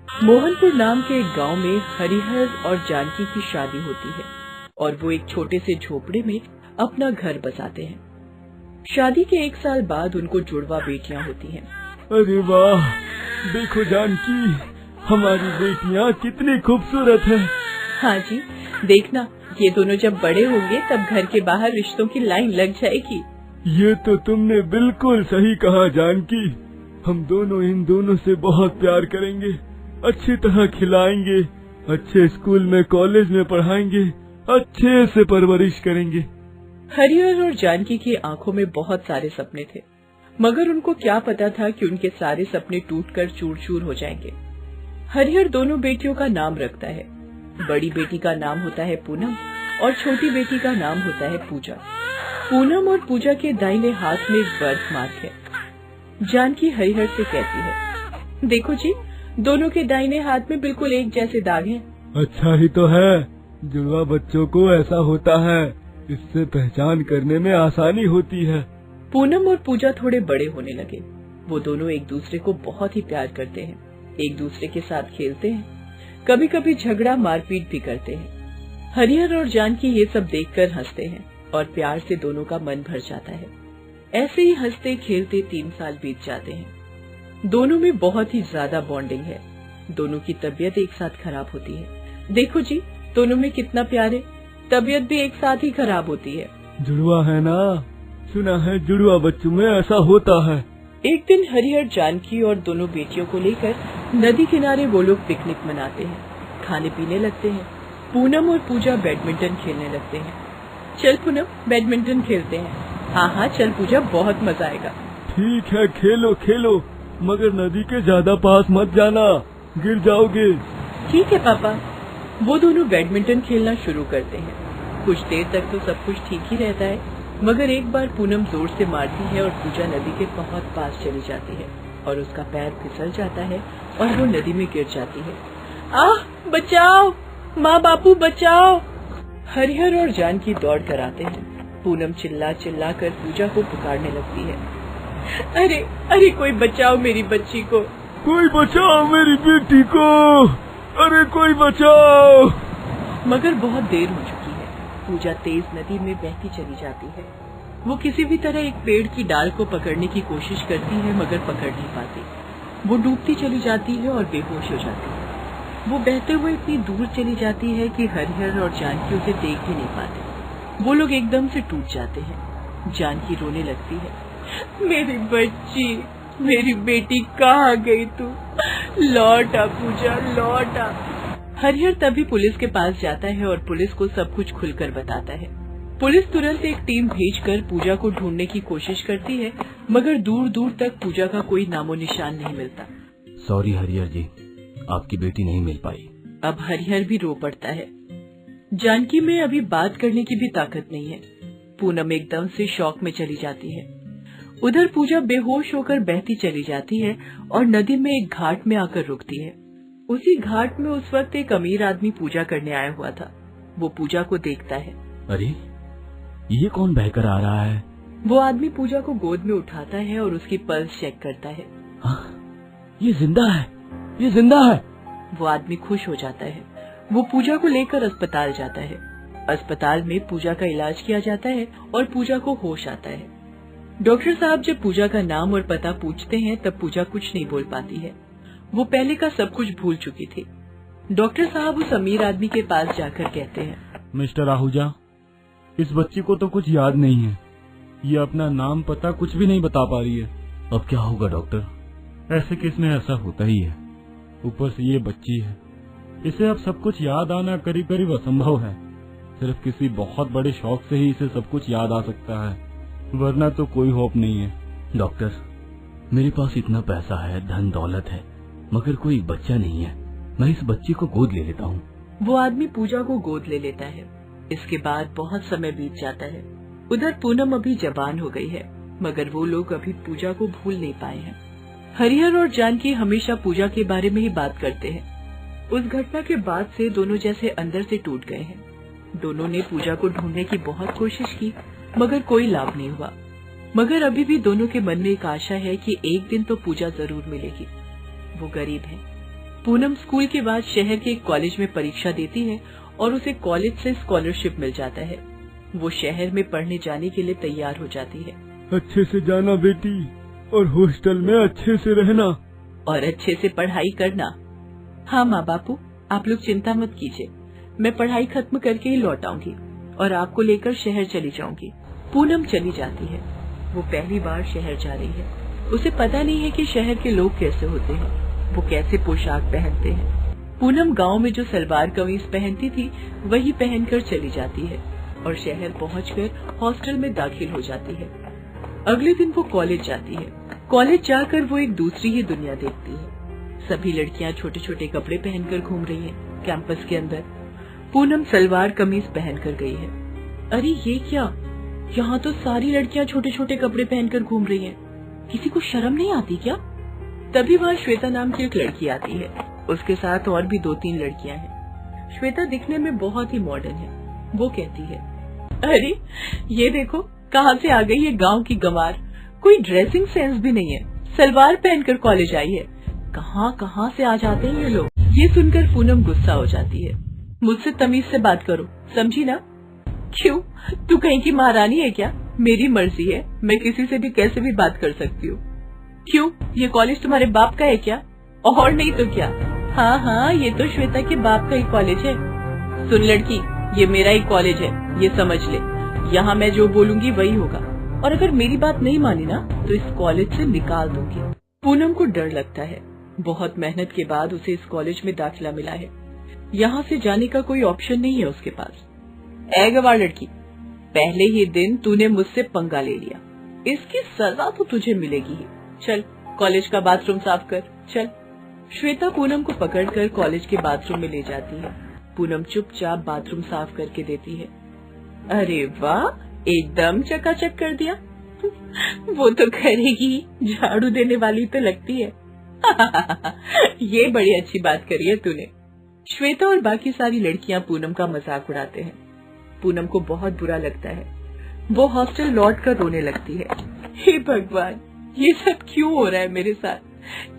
मोहनपुर नाम के एक गांव में हरिहर और जानकी की शादी होती है और वो एक छोटे से झोपड़े में अपना घर बसाते हैं। शादी के 1 साल बाद उनको जुड़वा बेटियां होती हैं। अरे वाह, देखो जानकी, हमारी बेटियां कितनी खूबसूरत हैं। हाँ जी, देखना, ये दोनों जब बड़े होंगे तब घर के बाहर रिश्तों की लाइन लग जाएगी। ये तो तुमने बिल्कुल सही कहा जानकी, हम दोनों इन दोनों से बहुत प्यार करेंगे, अच्छी तरह खिलाएंगे, अच्छे स्कूल में कॉलेज में पढ़ाएंगे, अच्छे से परवरिश करेंगे। हरिहर और जानकी की आंखों में बहुत सारे सपने थे, मगर उनको क्या पता था कि उनके सारे सपने टूटकर चूर चूर हो जाएंगे। हरिहर दोनों बेटियों का नाम रखता है। बड़ी बेटी का नाम होता है पूनम और छोटी बेटी का नाम होता है पूजा। पूनम और पूजा के दाहिने हाथ में एक बर्थ मार्क है। जानकी हरिहर से कहती है, देखो जी, दोनों के दाहिने हाथ में बिल्कुल एक जैसे दाग हैं। अच्छा ही तो है, जुड़वा बच्चों को ऐसा होता है, इससे पहचान करने में आसानी होती है। पूनम और पूजा थोड़े बड़े होने लगे। वो दोनों एक दूसरे को बहुत ही प्यार करते हैं, एक दूसरे के साथ खेलते हैं, कभी कभी झगड़ा मारपीट भी करते हैं। हरिहर और जानकी ये सब देखकर हंसते हैं और प्यार से दोनों का मन भर जाता है। ऐसे ही हंसते खेलते 3 साल बीत जाते हैं। दोनों में बहुत ही ज्यादा बॉन्डिंग है। दोनों की तबीयत एक साथ खराब होती है। देखो जी, दोनों में कितना प्यार है, तबीयत भी एक साथ ही खराब होती है। जुड़वा है ना, सुना है जुड़वा बच्चों में ऐसा होता है। एक दिन हरिहर जानकी और दोनों बेटियों को लेकर नदी किनारे वो लोग पिकनिक मनाते हैं, खाने पीने लगते हैं। पूनम और पूजा बैडमिंटन खेलने लगते हैं। चल पूनम बैडमिंटन खेलते हैं। हाँ हाँ चल पूजा, बहुत मजा आएगा। ठीक है खेलो खेलो, मगर नदी के ज्यादा पास मत जाना, गिर जाओगे। ठीक है पापा। वो दोनों बैडमिंटन खेलना शुरू करते हैं। कुछ देर तक तो सब कुछ ठीक ही रहता है, मगर एक बार पूनम जोर से मारती है और पूजा नदी के बहुत पास चली जाती है और उसका पैर फिसल जाता है और वो नदी में गिर जाती है। आह बचाओ, माँ बापू बचाओ। हरिहर और जानकी दौड़ कर आते हैं। पूनम चिल्ला चिल्ला कर पूजा को पुकारने लगती है। अरे अरे कोई बचाओ मेरी बच्ची को, कोई बचाओ मेरी बेटी को, अरे कोई बचाओ। मगर बहुत देर हो चुकी है। पूजा तेज नदी में बहती चली जाती है। वो किसी भी तरह एक पेड़ की डाल को पकड़ने की कोशिश करती है, मगर पकड़ नहीं पाती। वो डूबती चली जाती है और बेहोश हो जाती है। वो बहते हुए इतनी दूर चली जाती है कि हरिहर और जानकी उसे देख भी नहीं पाते। वो लोग एकदम से टूट जाते हैं। जानकी रोने लगती है। मेरी बच्ची, मेरी बेटी कहाँ गई तू? लौट आ पूजा, लौट आ। हरिहर तभी पुलिस के पास जाता है और पुलिस को सब कुछ खुलकर बताता है। पुलिस तुरंत एक टीम भेजकर पूजा को ढूंढने की कोशिश करती है, मगर दूर दूर तक पूजा का कोई नामो निशान नहीं मिलता। सॉरी हरिहर जी, आपकी बेटी नहीं मिल पाई। अब हरिहर भी रो पड़ता है। जानकी में अभी बात करने की भी ताकत नहीं है। पूनम एकदम से शॉक में चली जाती है। उधर पूजा बेहोश होकर बहती चली जाती है और नदी में एक घाट में आकर रुकती है। उसी घाट में उस वक्त एक अमीर आदमी पूजा करने आया हुआ था। वो पूजा को देखता है। अरे ये कौन बहकर आ रहा है? वो आदमी पूजा को गोद में उठाता है और उसकी पल्स चेक करता है। हाँ, ये जिंदा है, ये जिंदा है। वो आदमी खुश हो जाता है। वो पूजा को लेकर अस्पताल जाता है। अस्पताल में पूजा का इलाज किया जाता है और पूजा को होश आता है। डॉक्टर साहब जब पूजा का नाम और पता पूछते हैं तब पूजा कुछ नहीं बोल पाती है। वो पहले का सब कुछ भूल चुकी थी। डॉक्टर साहब उस अमीर आदमी के पास जाकर कहते हैं, मिस्टर आहूजा, इस बच्ची को तो कुछ याद नहीं है। ये अपना नाम पता कुछ भी नहीं बता पा रही है। अब क्या होगा डॉक्टर? ऐसे केस में ऐसा होता ही है। ऊपर से ये बच्ची है, इसे अब सब कुछ याद आना करीब करीब असंभव है। सिर्फ किसी बहुत बड़े शौक से ही इसे सब कुछ याद आ सकता है, वरना तो कोई होप नहीं है। डॉक्टर, मेरे पास इतना पैसा है, धन दौलत है, मगर कोई बच्चा नहीं है। मैं इस बच्ची को गोद ले लेता हूँ। वो आदमी पूजा को गोद ले लेता है। इसके बाद बहुत समय बीत जाता है। उधर पूनम अभी जवान हो गई है, मगर वो लोग अभी पूजा को भूल नहीं पाए हैं। हरिहर और जानकी हमेशा पूजा के बारे में ही बात करते हैं। उस घटना के बाद से दोनों जैसे अंदर से टूट गए हैं। दोनों ने पूजा को ढूंढने की बहुत कोशिश की, मगर कोई लाभ नहीं हुआ। मगर अभी भी दोनों के मन में एक आशा है कि एक दिन तो पूजा जरूर मिलेगी। वो गरीब है। पूनम स्कूल के बाद शहर के एक कॉलेज में परीक्षा देती है और उसे कॉलेज से स्कॉलरशिप मिल जाता है। वो शहर में पढ़ने जाने के लिए तैयार हो जाती है। अच्छे से जाना बेटी, और हॉस्टल में अच्छे से रहना और अच्छे से पढ़ाई करना। हाँ माँ बापू, आप लोग चिंता मत कीजिए, मैं पढ़ाई खत्म करके ही लौट आऊंगी और आपको लेकर शहर चली जाऊंगी। पूनम चली जाती है। वो पहली बार शहर जा रही है। उसे पता नहीं है कि शहर के लोग कैसे होते हैं, वो कैसे पोशाक पहनते हैं। पूनम गांव में जो सलवार कमीज पहनती थी वही पहनकर चली जाती है और शहर पहुंचकर हॉस्टल में दाखिल हो जाती है। अगले दिन वो कॉलेज जाती है। कॉलेज जाकर वो एक दूसरी ही दुनिया देखती है। सभी लड़कियां छोटे छोटे कपड़े पहनकर घूम रही हैं कैंपस के अंदर। पूनम सलवार कमीज पहनकर गई है। अरे ये क्या, यहाँ तो सारी लड़कियां छोटे छोटे कपड़े पहनकर घूम रही हैं। किसी को शर्म नहीं आती क्या? तभी वहाँ श्वेता नाम की एक लड़की आती है। उसके साथ और भी 2-3 लड़कियां हैं। श्वेता दिखने में बहुत ही मॉडर्न है। वो कहती है, अरे ये देखो कहाँ से आ गई है गांव की गंवार। कोई ड्रेसिंग सेंस भी नहीं है, सलवार पहनकर कॉलेज आई है। कहाँ कहाँ से आ जाते हैं ये लोग। ये सुनकर पूनम गुस्सा हो जाती है। मुझसे तमीज से बात करो, समझी ना? क्यों, तू कहीं की महारानी है क्या? मेरी मर्जी है, मैं किसी से भी कैसे भी बात कर सकती हूँ। क्यों, ये कॉलेज तुम्हारे बाप का है क्या? और नहीं तो क्या। हाँ हाँ, ये तो श्वेता के बाप का ही कॉलेज है। सुन लड़की, ये मेरा ही कॉलेज है, ये समझ ले। यहाँ मैं जो बोलूंगी वही होगा, और अगर मेरी बात नहीं मानी ना तो इस कॉलेज से निकाल दूंगी। पूनम को डर लगता है। बहुत मेहनत के बाद उसे इस कॉलेज में दाखिला मिला है। यहाँ से जाने का कोई ऑप्शन नहीं है उसके पास। ऐ गवार लड़की, पहले ही दिन तूने मुझसे पंगा ले लिया, इसकी सजा तो तुझे मिलेगी ही। चल कॉलेज का बाथरूम साफ कर, चल। श्वेता पूनम को पकड़कर कॉलेज के बाथरूम में ले जाती है। पूनम चुपचाप बाथरूम साफ करके देती है। अरे वाह, एकदम चकाचक कर दिया। वो तो करेगी, झाड़ू देने वाली तो लगती है। ये बड़ी अच्छी बात करी है तूने। श्वेता और बाकी सारी लड़कियां पूनम का मजाक उड़ाते हैं। पूनम को बहुत बुरा लगता है। वो हॉस्टल लौट कर रोने लगती है। हे भगवान, ये सब क्यों हो रहा है मेरे साथ?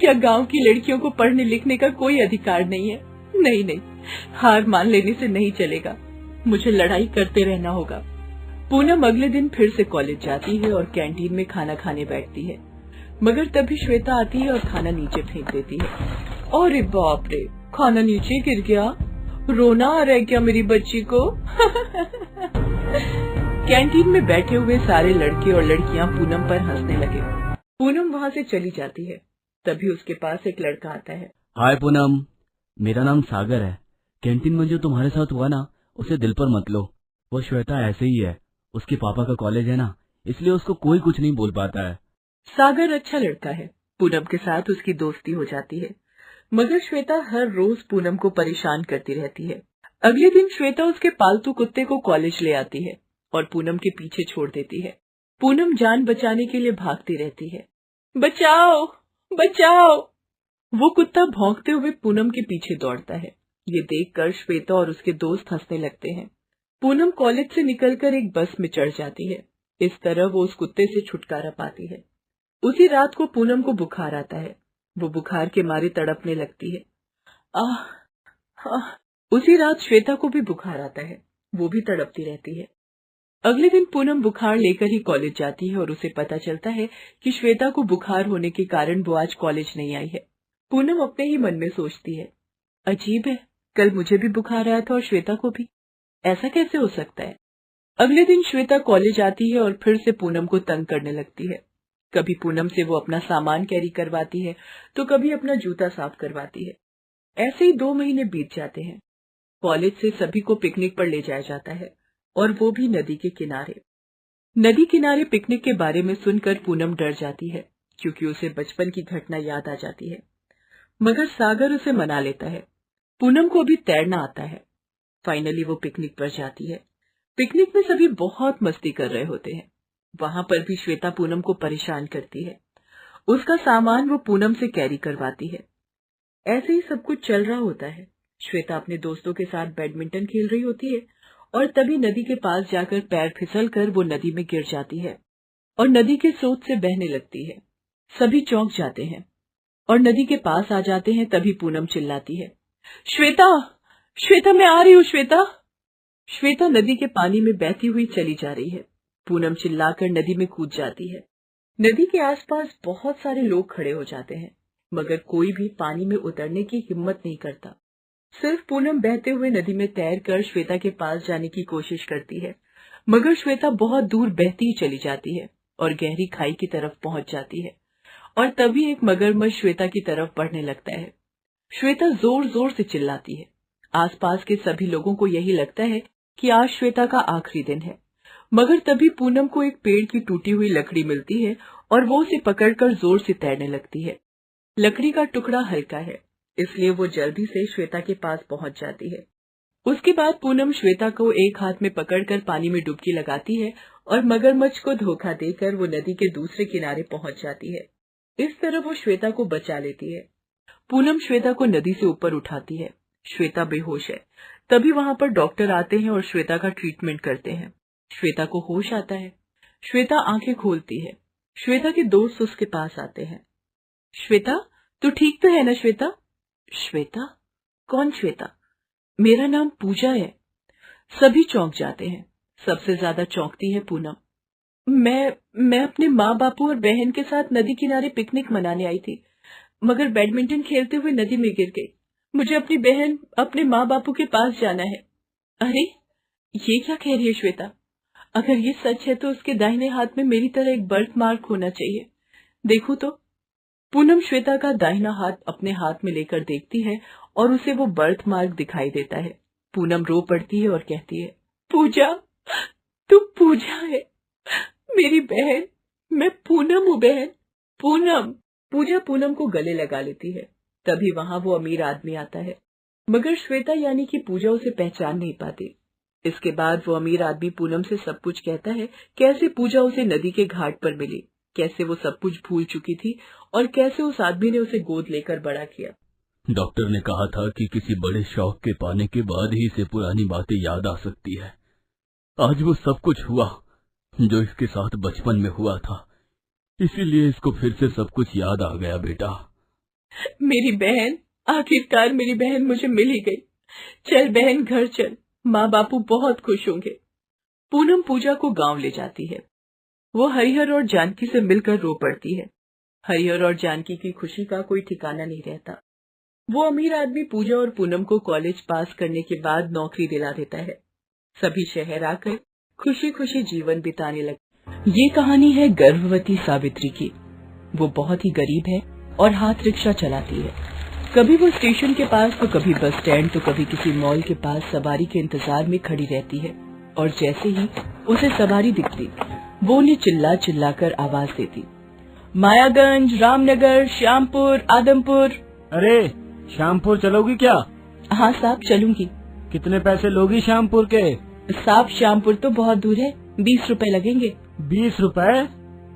क्या गांव की लड़कियों को पढ़ने लिखने का कोई अधिकार नहीं है? नहीं नहीं, हार मान लेने से नहीं चलेगा, मुझे लड़ाई करते रहना होगा। पूनम अगले दिन फिर से कॉलेज जाती है और कैंटीन में खाना खाने बैठती है, मगर तभी श्वेता आती है और खाना नीचे फेंक देती है। अरे बाप रे, खाना नीचे गिर गया। रोना आ रहा है क्या मेरी बच्ची को? कैंटीन में बैठे हुए सारे लड़के और लड़कियां पूनम पर हंसने लगे। पूनम वहाँ से चली जाती है। तभी उसके पास एक लड़का आता है। हाय पूनम, मेरा नाम सागर है। कैंटीन में जो तुम्हारे साथ हुआ ना, उसे दिल पर मत लो। वो श्वेता ऐसे ही है, उसके पापा का कॉलेज है ना, इसलिए उसको कोई कुछ नहीं बोल पाता है। सागर अच्छा लड़का है। पूनम के साथ उसकी दोस्ती हो जाती है, मगर श्वेता हर रोज पूनम को परेशान करती रहती है। अगले दिन श्वेता उसके पालतू कुत्ते को कॉलेज ले आती है और पूनम के पीछे छोड़ देती है। पूनम जान बचाने के लिए भागती रहती है। बचाओ बचाओ! वो कुत्ता भौंकते हुए पूनम के पीछे दौड़ता है। ये देखकर श्वेता और उसके दोस्त हंसने लगते हैं। पूनम कॉलेज से निकलकर एक बस में चढ़ जाती है। इस तरह वो उस कुत्ते से छुटकारा पाती है। उसी रात को पूनम को बुखार आता है। वो बुखार के मारे तड़पने लगती है। उसी रात श्वेता को भी बुखार आता है। वो भी तड़पती रहती है। अगले दिन पूनम बुखार लेकर ही कॉलेज जाती है और उसे पता चलता है कि श्वेता को बुखार होने के कारण वो आज कॉलेज नहीं आई है। पूनम अपने ही मन में सोचती है, अजीब है, कल मुझे भी बुखार आया था और श्वेता को भी। ऐसा कैसे हो सकता है? अगले दिन श्वेता कॉलेज आती है और फिर से पूनम को तंग करने लगती है। कभी पूनम से वो अपना सामान कैरी करवाती है तो कभी अपना जूता साफ करवाती है। ऐसे ही 2 महीने बीत जाते हैं। कॉलेज से सभी को पिकनिक पर ले जाया जाता है, और वो भी नदी के किनारे। नदी किनारे पिकनिक के बारे में सुनकर पूनम डर जाती है, क्योंकि उसे बचपन की घटना याद आ जाती है। मगर सागर उसे मना लेता है। पूनम को अभी तैरना आता है। फाइनली वो पिकनिक पर जाती है। पिकनिक में सभी बहुत मस्ती कर रहे होते हैं। वहां पर भी श्वेता पूनम को परेशान करती है। उसका सामान वो पूनम से कैरी करवाती है। ऐसे ही सब कुछ चल रहा होता है। श्वेता अपने दोस्तों के साथ बैडमिंटन खेल रही होती है और तभी नदी के पास जाकर पैर फिसलकर वो नदी में गिर जाती है और नदी के स्रोत से बहने लगती है। सभी चौंक जाते हैं और नदी के पास आ जाते हैं। तभी पूनम चिल्लाती है, श्वेता, श्वेता, मैं आ रही हूँ श्वेता। श्वेता नदी के पानी में बहती हुई चली जा रही है। पूनम चिल्लाकर नदी में कूद जाती है। नदी के आसपास बहुत सारे लोग खड़े हो जाते हैं, मगर कोई भी पानी में उतरने की हिम्मत नहीं करता। सिर्फ पूनम बहते हुए नदी में तैरकर श्वेता के पास जाने की कोशिश करती है, मगर श्वेता बहुत दूर बहती ही चली जाती है और गहरी खाई की तरफ पहुंच जाती है। और तभी एक मगरमच्छ श्वेता की तरफ बढ़ने लगता है। श्वेता जोर जोर से चिल्लाती है। आसपास के सभी लोगों को यही लगता है कि आज श्वेता का आखिरी दिन है, मगर तभी पूनम को एक पेड़ की टूटी हुई लकड़ी मिलती है और वो उसे पकड़कर जोर से तैरने लगती है। लकड़ी का टुकड़ा हल्का है, इसलिए वो जल्दी से श्वेता के पास पहुंच जाती है। उसके बाद पूनम श्वेता को एक हाथ में पकड़कर पानी में डुबकी लगाती है और मगरमच्छ को धोखा देकर वो नदी के दूसरे किनारे पहुंच जाती है। इस तरह वो श्वेता को बचा लेती है। पूनम श्वेता को नदी से ऊपर उठाती है। श्वेता बेहोश है। तभी वहां पर डॉक्टर आते हैं और श्वेता का ट्रीटमेंट करते हैं। श्वेता को होश आता है। श्वेता आंखें खोलती है। श्वेता के दोस्त उसके पास आते हैं। श्वेता, तू ठीक तो है ना श्वेता? श्वेता? कौन श्वेता? मेरा नाम पूजा है। सभी चौंक जाते हैं। सबसे ज्यादा चौंकती है पूनम। मैं अपने माँ बापू और बहन के साथ नदी किनारे पिकनिक मनाने आई थी, मगर बैडमिंटन खेलते हुए नदी में गिर गई। मुझे अपनी बहन, अपने माँ बापू के पास जाना है। अरे ये क्या कह रही है श्वेता? अगर ये सच है तो उसके दाहिने हाथ में मेरी तरह एक बर्थ मार्क होना चाहिए। देखो तो। पूनम श्वेता का दाहिना हाथ अपने हाथ में लेकर देखती है और उसे वो बर्थ मार्क दिखाई देता है। पूनम रो पड़ती है और कहती है, पूजा, तू पूजा है, मेरी बहन, मैं पूनम हूँ बहन, पूनम। पूजा पूनम को गले लगा लेती है। तभी वहाँ वो अमीर आदमी आता है, मगर श्वेता यानी कि पूजा उसे पहचान नहीं पाती। इसके बाद वो अमीर आदमी पूनम से सब कुछ कहता है, कैसे पूजा उसे नदी के घाट पर मिली, कैसे वो सब कुछ भूल चुकी थी और कैसे उस आदमी ने उसे गोद लेकर बड़ा किया। डॉक्टर ने कहा था कि किसी बड़े शौक के पाने के बाद ही इसे पुरानी बातें याद आ सकती है। आज वो सब कुछ हुआ जो इसके साथ बचपन में हुआ था, इसीलिए इसको फिर से सब कुछ याद आ गया। बेटा, मेरी बहन, आखिरकार मेरी बहन मुझे मिल ही गई। चल बहन घर चल, माँ बापू बहुत खुश होंगे। पूनम पूजा को गांव ले जाती है। वो हरिहर और जानकी से मिलकर रो पड़ती है। हरिहर और जानकी की खुशी का कोई ठिकाना नहीं रहता। वो अमीर आदमी पूजा और पूनम को कॉलेज पास करने के बाद नौकरी दिला देता है। सभी शहर आकर खुशी खुशी जीवन बिताने लगे। ये कहानी है गर्भवती सावित्री की। वो बहुत ही गरीब है और हाथ रिक्शा चलाती है। कभी वो स्टेशन के पास तो कभी बस स्टैंड तो कभी किसी मॉल के पास सवारी के इंतजार में खड़ी रहती है। और जैसे ही उसे सवारी दिखती, वो उन्हें चिल्ला चिल्ला कर आवाज देती, मायागंज, रामनगर, श्यामपुर, आदमपुर। अरे श्यामपुर चलोगी क्या? हाँ साहब चलूंगी। कितने पैसे लोगी श्यामपुर के? साहब श्यामपुर तो बहुत दूर है, 20 रुपए लगेंगे। 20 रुपए?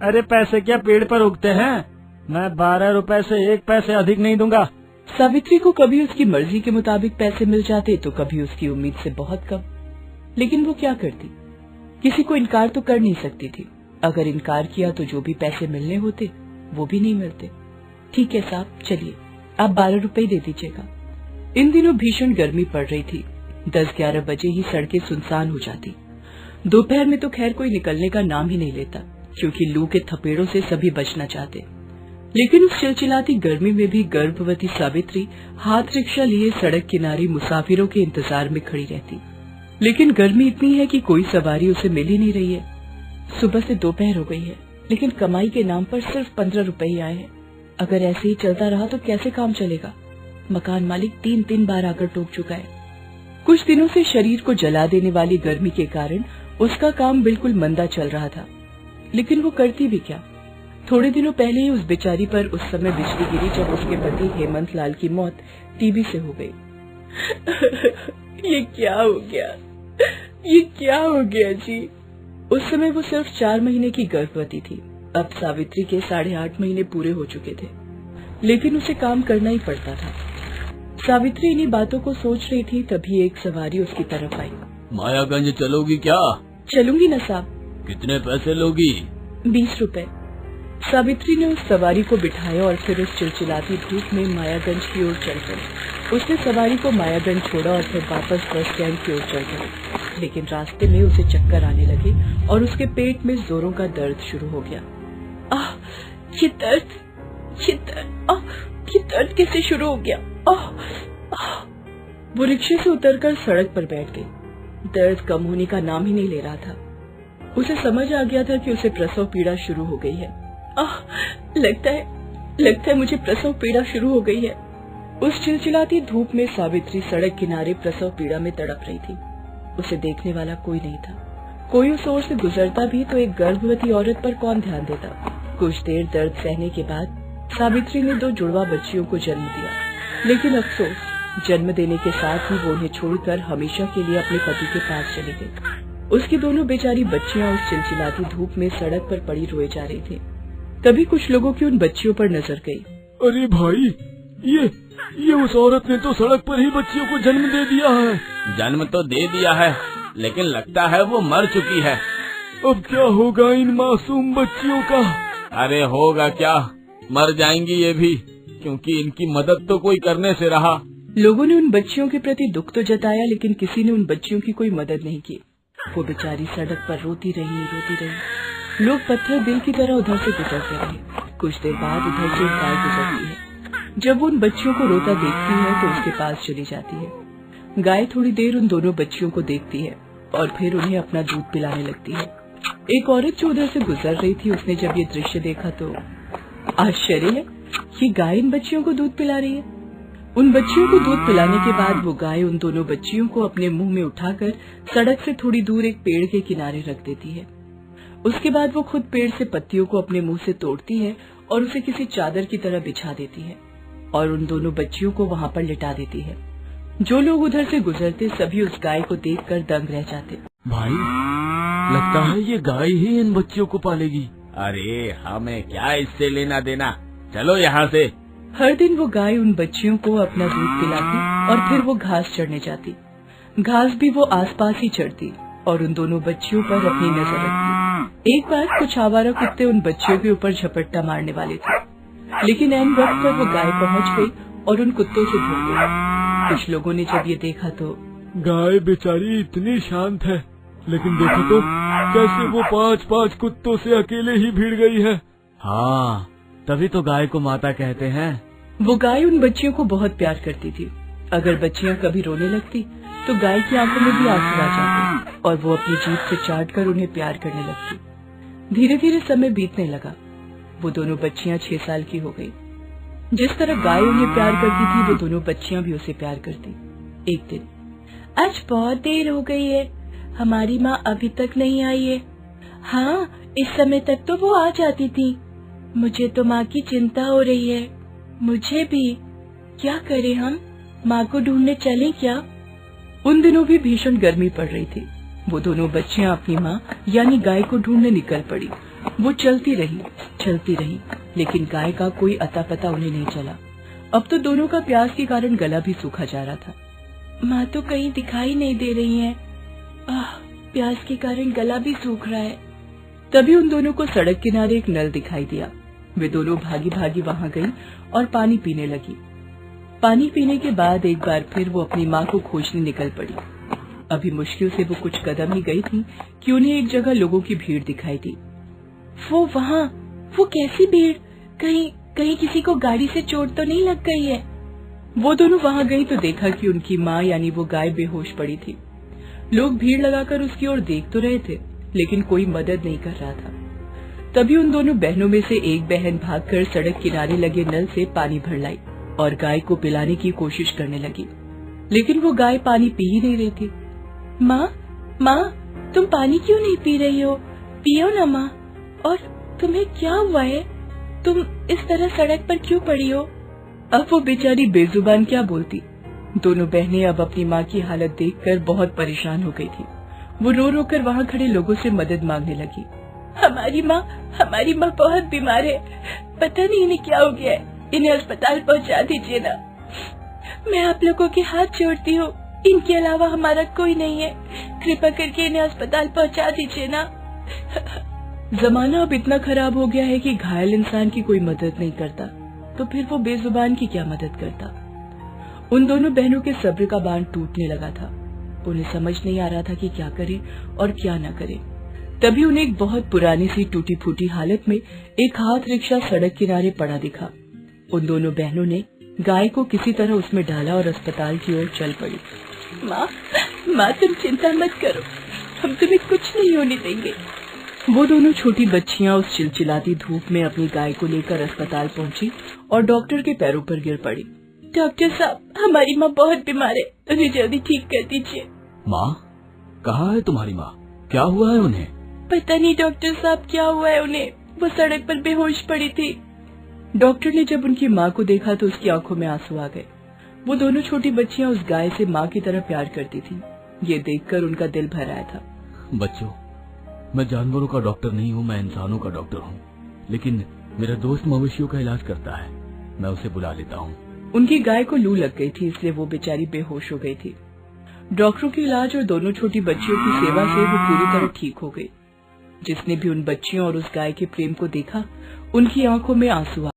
अरे पैसे क्या पेड़ पर उगते हैं? मैं 12 रुपए से 1 पैसे अधिक नहीं दूंगा। सावित्री को कभी उसकी मर्जी के मुताबिक पैसे मिल जाते तो कभी उसकी उम्मीद से बहुत कम। लेकिन वो क्या करती? किसी को इनकार तो कर नहीं सकती थी। अगर इनकार किया तो जो भी पैसे मिलने होते वो भी नहीं मिलते। ठीक है साहब चलिए, आप 12 रुपए दे दीजिएगा। इन दिनों भीषण गर्मी पड़ रही थी। 10-11 बजे ही सड़कें सुनसान हो जाती। दोपहर में तो खैर कोई निकलने का नाम ही नहीं लेता, क्योंकि लू के थपेड़ों से सभी बचना चाहते। लेकिन उस चिलचिलाती गर्मी में भी गर्भवती सावित्री हाथ रिक्शा लिए सड़क किनारे मुसाफिरों के इंतजार में खड़ी रहती। लेकिन गर्मी इतनी है कि कोई सवारी उसे मिल ही नहीं रही है। सुबह से दोपहर हो गई है, लेकिन कमाई के नाम पर सिर्फ 15 रुपए ही आए हैं। अगर ऐसे ही चलता रहा तो कैसे काम चलेगा? मकान मालिक 3 बार आकर टोक चुका है। कुछ दिनों से शरीर को जला देने वाली गर्मी के कारण उसका काम बिल्कुल मंदा चल रहा था। लेकिन वो करती भी क्या? थोड़े दिनों पहले ही उस बेचारी पर उस समय बिजली गिरी जब उसके पति हेमंत लाल की मौत टीबी से हो गई। ये क्या हो गया? ये क्या हो गया जी? उस समय वो सिर्फ 4 महीने की गर्भवती थी। अब सावित्री के 8.5 महीने पूरे हो चुके थे, लेकिन उसे काम करना ही पड़ता था। सावित्री इन्हीं बातों को सोच रही थी, तभी एक सवारी उसकी तरफ आई। मायागंज चलोगी क्या? चलूंगी ना साहब। कितने पैसे लोगी? 20 रुपए। सावित्री ने उस सवारी को बिठाया और फिर उस चिलचिलाती धूप में मायागंज की ओर चल पड़ी। उसने सवारी को मायागंज छोड़ा और फिर वापस बस स्टैंड की ओर चल पड़ी। लेकिन रास्ते में उसे चक्कर आने लगे और उसके पेट में जोरों का दर्द शुरू हो गया। आह, ये दर्द कैसे शुरू हो गया? वो रिक्शे से उतरकर सड़क पर बैठ गई। दर्द कम होने का नाम ही नहीं ले रहा था। उसे समझ आ गया था कि उसे प्रसव पीड़ा शुरू हो गई है। लगता है मुझे प्रसव पीड़ा शुरू हो गई है। उस चिलचिलाती धूप में सावित्री सड़क किनारे प्रसव पीड़ा में तड़प रही थी। उसे देखने वाला कोई नहीं था। कोई उस ओर से गुजरता भी तो एक गर्भवती औरत पर कौन ध्यान देता। कुछ देर दर्द सहने के बाद सावित्री ने 2 जुड़वा बच्चियों को जन्म दिया। लेकिन अफसोस, जन्म देने के साथ ही वो उन्हें छोड़कर हमेशा के लिए अपने पति के पास चली गई। उसकी दोनों बेचारी बच्चियां उस चिलचिलाती धूप में सड़क पर पड़ी रोए जा रही थी। तभी कुछ लोगों की उन बच्चियों पर नजर गई। अरे भाई, ये उस औरत ने तो सड़क पर ही बच्चियों को जन्म दे दिया है। जन्म तो दे दिया है, लेकिन लगता है वो मर चुकी है। अब क्या होगा इन मासूम बच्चियों का? अरे होगा क्या, मर जाएंगी ये भी, क्योंकि इनकी मदद तो कोई करने से रहा। लोगों ने उन बच्चियों के प्रति दुख तो जताया, लेकिन किसी ने उन बच्चियों की कोई मदद नहीं की। वो बेचारी सड़क पर रोती रही। लोग पत्थर दिल की तरह उधर से गुजरते रहे। कुछ देर बाद उधर से एक गाय गुजरती है। जब वो उन बच्चियों को रोता देखती है तो उसके पास चली जाती है। गाय थोड़ी देर उन दोनों बच्चियों को देखती है और फिर उन्हें अपना दूध पिलाने लगती है। एक औरत जो उधर से गुजर रही थी, उसने जब ये दृश्य देखा तो आश्चर्य है, ये गाय इन बच्चियों को दूध पिला रही है। उन बच्चियों को दूध पिलाने के बाद वो गाय उन दोनों बच्चियों को अपने मुंह में उठाकर सड़क से थोड़ी दूर एक पेड़ के किनारे रख देती है। उसके बाद वो खुद पेड़ से पत्तियों को अपने मुंह से तोड़ती है और उसे किसी चादर की तरह बिछा देती है और उन दोनों बच्चियों को वहाँ पर लिटा देती है। जो लोग उधर से गुजरते सभी उस गाय को देखकर दंग रह जाते। भाई, लगता है ये गाय ही इन बच्चियों को पालेगी। अरे हमें क्या इससे लेना देना, चलो यहाँ से। हर दिन वो गाय उन बच्चियों को अपना दूध पिलाती और फिर वो घास चढ़ने जाती। घास भी वो आसपास ही चढ़ती और उन दोनों बच्चियों पर अपनी नजर रखती। एक बार कुछ आवारा कुत्ते उन बच्चियों के ऊपर झपट्टा मारने वाले थे, लेकिन ऐन वक्त पर वो गाय पहुँच गई और उन कुत्तों से भिड़ गई। कुछ लोगों ने जब ये देखा तो गाय बेचारी इतनी शांत है, लेकिन देखो तो कैसे वो 5-5 कुत्तों से अकेले ही भिड़ गई है। हाँ, तभी तो गाय को माता कहते हैं। वो गाय उन बच्चियों को बहुत प्यार करती थी। अगर बच्चियां कभी रोने लगती तो गाय की आंखों में भी आंसू आ जाते और वो अपनी जीभ से चाटकर उन्हें प्यार करने लगती। धीरे धीरे समय बीतने लगा। वो दोनों बच्चियां 6 साल की हो गई। जिस तरह गाय उन्हें प्यार करती थी, वो दोनों बच्चियां भी उसे प्यार करती। एक दिन, आज बहुत देर हो गई है, हमारी माँ अभी तक नहीं आई है। हाँ, इस समय तक तो वो आ जाती थी। मुझे तो माँ की चिंता हो रही है। मुझे भी। क्या करें हम, माँ को ढूंढने चलें क्या? उन दिनों भी भीषण गर्मी पड़ रही थी। वो दोनों बच्चियां अपनी माँ यानी गाय को ढूंढने निकल पड़ी। वो चलती रही, लेकिन गाय का कोई अता पता उन्हें नहीं चला। अब तो दोनों का प्यास के कारण गला भी सूखा जा रहा था। माँ तो कहीं दिखाई नहीं दे रही है। प्यास के कारण गला भी सूख रहा है। तभी उन दोनों को सड़क किनारे एक नल दिखाई दिया। वे दोनों भागी भागी वहाँ गई और पानी पीने लगी। पानी पीने के बाद एक बार फिर वो अपनी माँ को खोजने निकल पड़ी। अभी मुश्किल से वो कुछ कदम ही गई थी कि उन्हें एक जगह लोगों की भीड़ दिखाई दी। वो कैसी भीड़? कहीं किसी को गाड़ी से चोट तो नहीं लग गई है? वो दोनों वहाँ गई तो देखा कि उनकी माँ यानी वो गाय बेहोश पड़ी थी। लोग भीड़ लगाकर उसकी ओर देख तो रहे थे, लेकिन कोई मदद नहीं कर रहा था। तभी उन दोनों बहनों में से एक बहन भागकर सड़क किनारे लगे नल से पानी भर लाई और गाय को पिलाने की कोशिश करने लगी, लेकिन वो गाय पानी पी ही नहीं रही थी। माँ, तुम पानी क्यों नहीं पी रही हो? पियो ना माँ। और तुम्हें क्या हुआ है? तुम इस तरह सड़क पर क्यों पड़ी हो? अब वो बेचारी बेजुबान क्या बोलती। दोनों बहनें अब अपनी माँ की हालत देखकर बहुत परेशान हो गई थी। वो रो रो कर वहाँ खड़े लोगों से मदद मांगने लगी। हमारी माँ बहुत बीमार है, पता नहीं इन्हें क्या हो गया है, इन्हें अस्पताल पहुँचा दीजिए ना। मैं आप लोगों के हाथ जोड़ती हूँ, इनके अलावा हमारा कोई नहीं है, कृपा करके इन्हें अस्पताल पहुँचा दीजिए ना। जमाना अब इतना खराब हो गया है कि घायल इंसान की कोई मदद नहीं करता, तो फिर वो बेजुबान की क्या मदद करता। उन दोनों बहनों के सब्र का बांध टूटने लगा था। उन्हें समझ नहीं आ रहा था कि क्या करें और क्या न करें। तभी उन्हें एक बहुत पुरानी सी टूटी फूटी हालत में एक हाथ रिक्शा सड़क किनारे पड़ा दिखा। उन दोनों बहनों ने गाय को किसी तरह उसमें डाला और अस्पताल की ओर चल पड़ी। माँ तुम चिंता मत करो, हम तुम्हें कुछ नहीं होने देंगे। वो दोनों छोटी बच्चियां उस चिलचिलाती धूप में अपनी गाय को लेकर अस्पताल पहुंची और डॉक्टर के पैरों पर गिर पड़ी। डॉक्टर साहब, हमारी माँ बहुत बीमार है, उन्हें जल्दी ठीक कर दीजिए। माँ, कहाँ है तुम्हारी माँ? क्या हुआ है उन्हें? पता नहीं डॉक्टर साहब क्या हुआ है उन्हें, वो सड़क पर बेहोश पड़ी थी। डॉक्टर ने जब उनकी माँ को देखा तो उसकी आंखों में आंसू आ गए। वो दोनों छोटी बच्चियां उस गाय से माँ की तरह प्यार करती थी। ये देखकर उनका दिल भर आया था। बच्चों, मैं जानवरों का डॉक्टर नहीं हूँ, मैं इंसानों का डॉक्टर हूँ, लेकिन मेरा दोस्त मवेशियों का इलाज करता है, मैं उसे बुला लेता हूँ। उनकी गाय को लू लग गई थी, इसलिए वो बेचारी बेहोश हो गई थी। डॉक्टरों के इलाज और दोनों छोटी बच्चियों की सेवा से वो पूरी तरह ठीक हो गई। जिसने भी उन बच्चियों और उस गाय के प्रेम को देखा, उनकी आंखों में आंसू आ